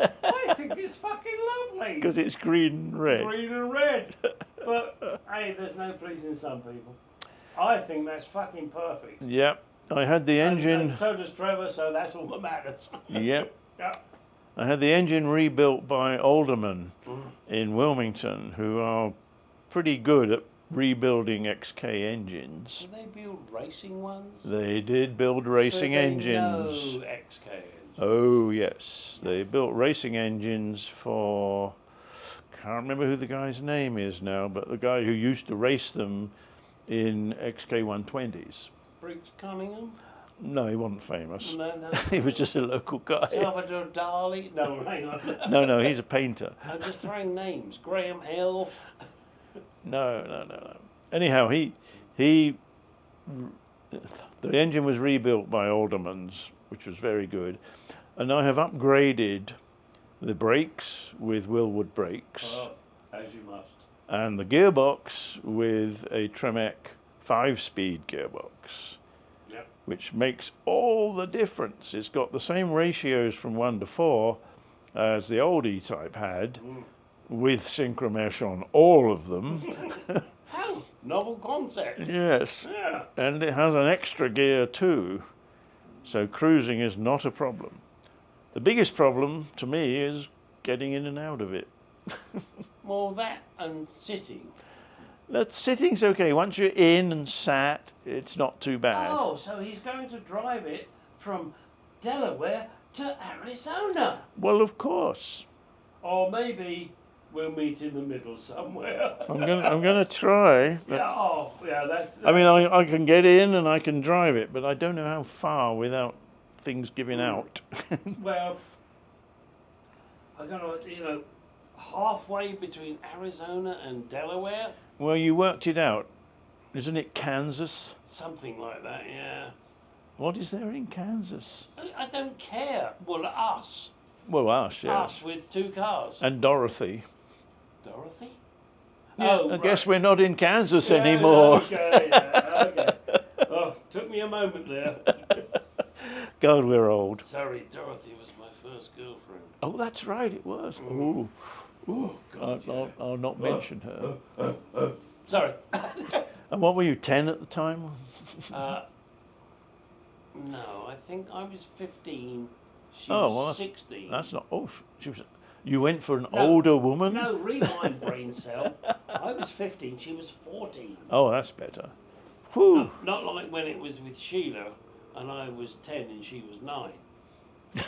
I think it's fucking lovely. Because it's green and red. Green and red. But hey, there's no pleasing some people. I think that's fucking perfect. Yep. I had the engine. And so does Trevor, so that's all that matters. Yep. Yeah. I had the engine rebuilt by Alderman Mm. in Wilmington, who are pretty good at rebuilding XK engines. Do they build racing ones? They did build racing so they engines. know XK engines. Oh yes, they built racing engines for. Can't remember who the guy's name is now, but the guy who used to race them in XK 120s. Briggs Cunningham? No, he wasn't famous. No, no. He was just a local guy. Salvador Dali? No, hang on. No, he's a painter. I'm just throwing names. Graham Hill. No. Anyhow, the engine was rebuilt by Alderman's, which was very good, and I have upgraded the brakes with Willwood brakes, Oh, as you must. and the gearbox with a Tremec 5-speed gearbox, Yep. which makes all the difference. It's got the same ratios from 1 to 4 as the old E-Type had, Mm. with Synchromesh on all of them. Oh, novel concept. Yes, Yeah. and it has an extra gear too, so cruising is not a problem. The biggest problem to me is getting in and out of it. Well, that and sitting. That sitting's okay. Once you're in and sat, it's not too bad. Oh, so he's going to drive it from Delaware to Arizona. Well, of course. Or maybe we'll meet in the middle somewhere. I'm gonna try. But Yeah, oh, yeah, that's I mean, I can get in and I can drive it, but I don't know how far without things giving out. well, I don't know, halfway between Arizona and Delaware, Well, you worked it out. Isn't it Kansas? something like that, yeah. What is there in Kansas? I don't care. Well, us. Well, us, yes. Us with 2 cars. And Dorothy. Dorothy? Yeah, Oh, I guess right. we're not in Kansas Yeah, anymore. Okay, okay. Oh, took me a moment there. God, we're old. Sorry, Dorothy was my first girlfriend. Oh, that's right, it was. Mm. Ooh, God, I'll not mention her. Sorry. And what were you, 10 at the time? No, I think I was 15. She Oh, well, was 16. That's not. Oh, she was. You went for an No, older woman? No, rewind, brain cell. I was 15, she was 14. Oh, that's better. Whew. Not like when it was with Sheila and I was 10 and she was 9.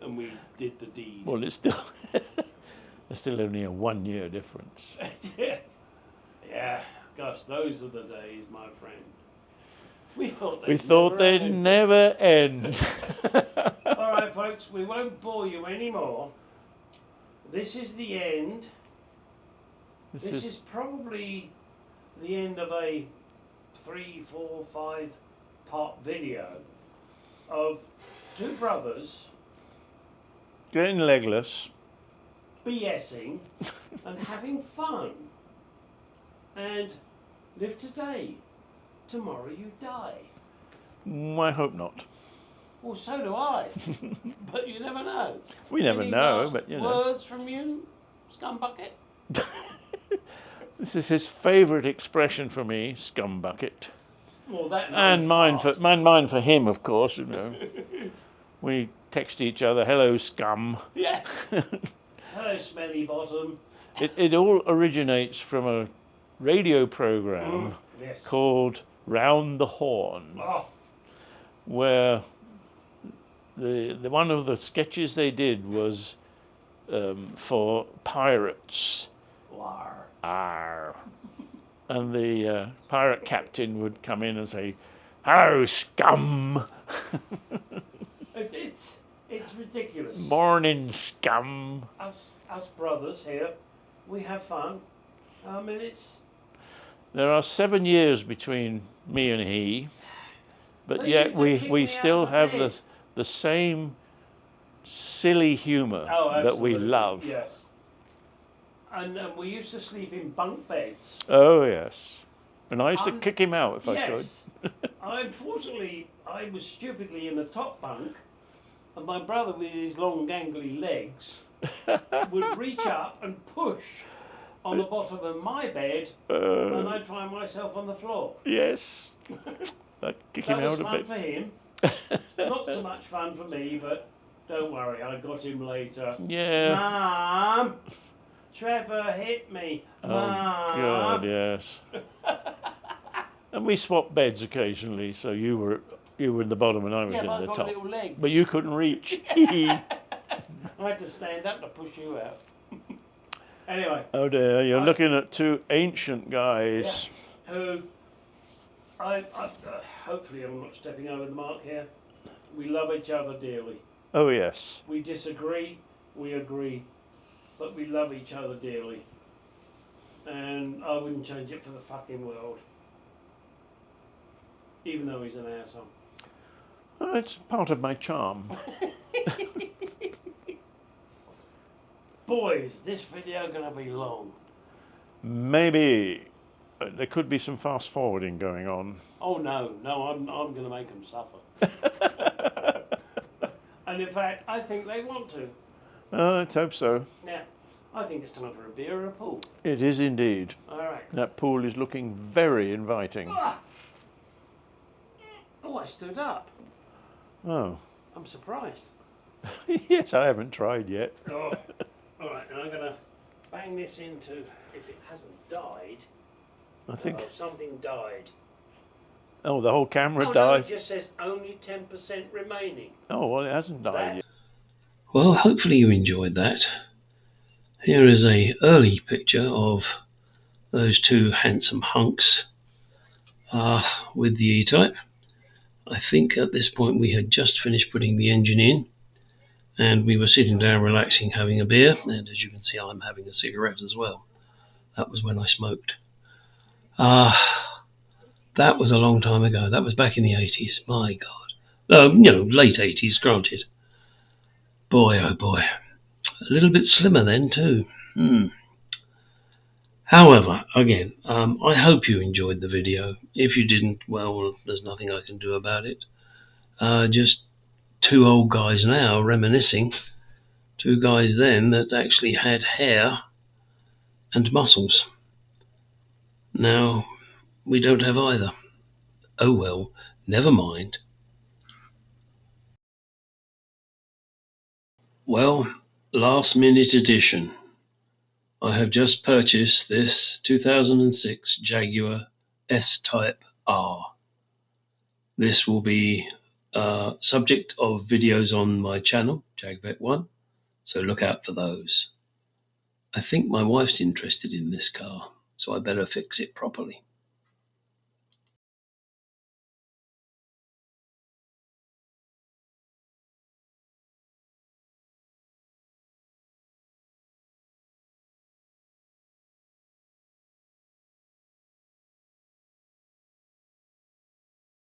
And we did the deed. Well, it's still. There's still only a 1 year difference. Yeah, gosh, those are the days, my friend. We thought they'd end. never end. All right, folks, we won't bore you anymore. This is the end. This is probably the end of a 3, 4, 5 part video of 2 brothers Getting legless. BSing and having fun. And live today. Tomorrow you die. I hope not. Well, so do I. But you never know. We never Any know, last but you know. words from you, Scumbucket? This is his favourite expression for me, scumbucket. Well, that And mine fart. mine for him, of course, you know. We text each other, hello scum. Yeah. Hello, smelly bottom. It all originates from a radio program Yes. called Round the Horn, Oh, where the one of the sketches they did was for pirates. lar. Arr. And the pirate captain would come in and say, hello scum. It's ridiculous. Morning scum. Us brothers here, we have fun. I mean, it's. There are 7 years between me and he, but They yet used to we kick me still out of have bed. the same silly humour that we absolutely, love. Yes. And we used to sleep in bunk beds. Oh yes, and I used to kick him out if I yes. could. Unfortunately, I was stupidly in the top bunk, and my brother with his long gangly legs would reach up and push on the bottom of my bed, and I'd find myself on the floor. Yes. I'd kick him That was out a fun bit. for him. Not so much fun for me, but don't worry, I got him later. Yeah. Mum, Trevor hit me. Oh Mum. God, yes. And we swapped beds occasionally, so you were in the bottom and I was Yeah, in but I the got top. little legs. But you couldn't reach. I had to stand up to push you out. Anyway. Oh dear, you're looking at two ancient guys. Yeah, who, hopefully I'm not stepping over the mark here. We love each other dearly. Oh yes. We disagree, we agree, but we love each other dearly. And I wouldn't change it for the fucking world. Even though he's an asshole. Well, it's part of my charm. Boys, this video gonna be long. Maybe there could be some fast forwarding going on. Oh no, I'm gonna make them suffer. And in fact, I think they want to. Let's hope so. Now, I think it's time for a beer and a pool. It is indeed. All right. That pool is looking very inviting. Ah! Oh, I stood up. Oh. I'm surprised. Yes, I haven't tried yet. Oh. All right, and I'm gonna bang this into, if it hasn't died. I think. Oh, something died. Oh, the whole camera Oh, no, died. it just says only 10% remaining. Oh, well, it hasn't died yet. Well, hopefully you enjoyed that. Here is a early picture of those two handsome hunks with the E-Type. I think at this point we had just finished putting the engine in, and we were sitting down relaxing, having a beer, and as you can see I'm having a cigarette as well. That was when I smoked. That was a long time ago. That was back in the 80s. My God. Late 80s, granted. Boy, oh boy. A little bit slimmer then, too. However, again, I hope you enjoyed the video. If you didn't, well, there's nothing I can do about it. Just two old guys now reminiscing. Two guys then that actually had hair and muscles. Now, we don't have either. Oh well, never mind. Well, last minute edition. I have just purchased this 2006 Jaguar S-Type R. This will be subject of videos on my channel, JagVet1, so look out for those. I think my wife's interested in this car, so I better fix it properly.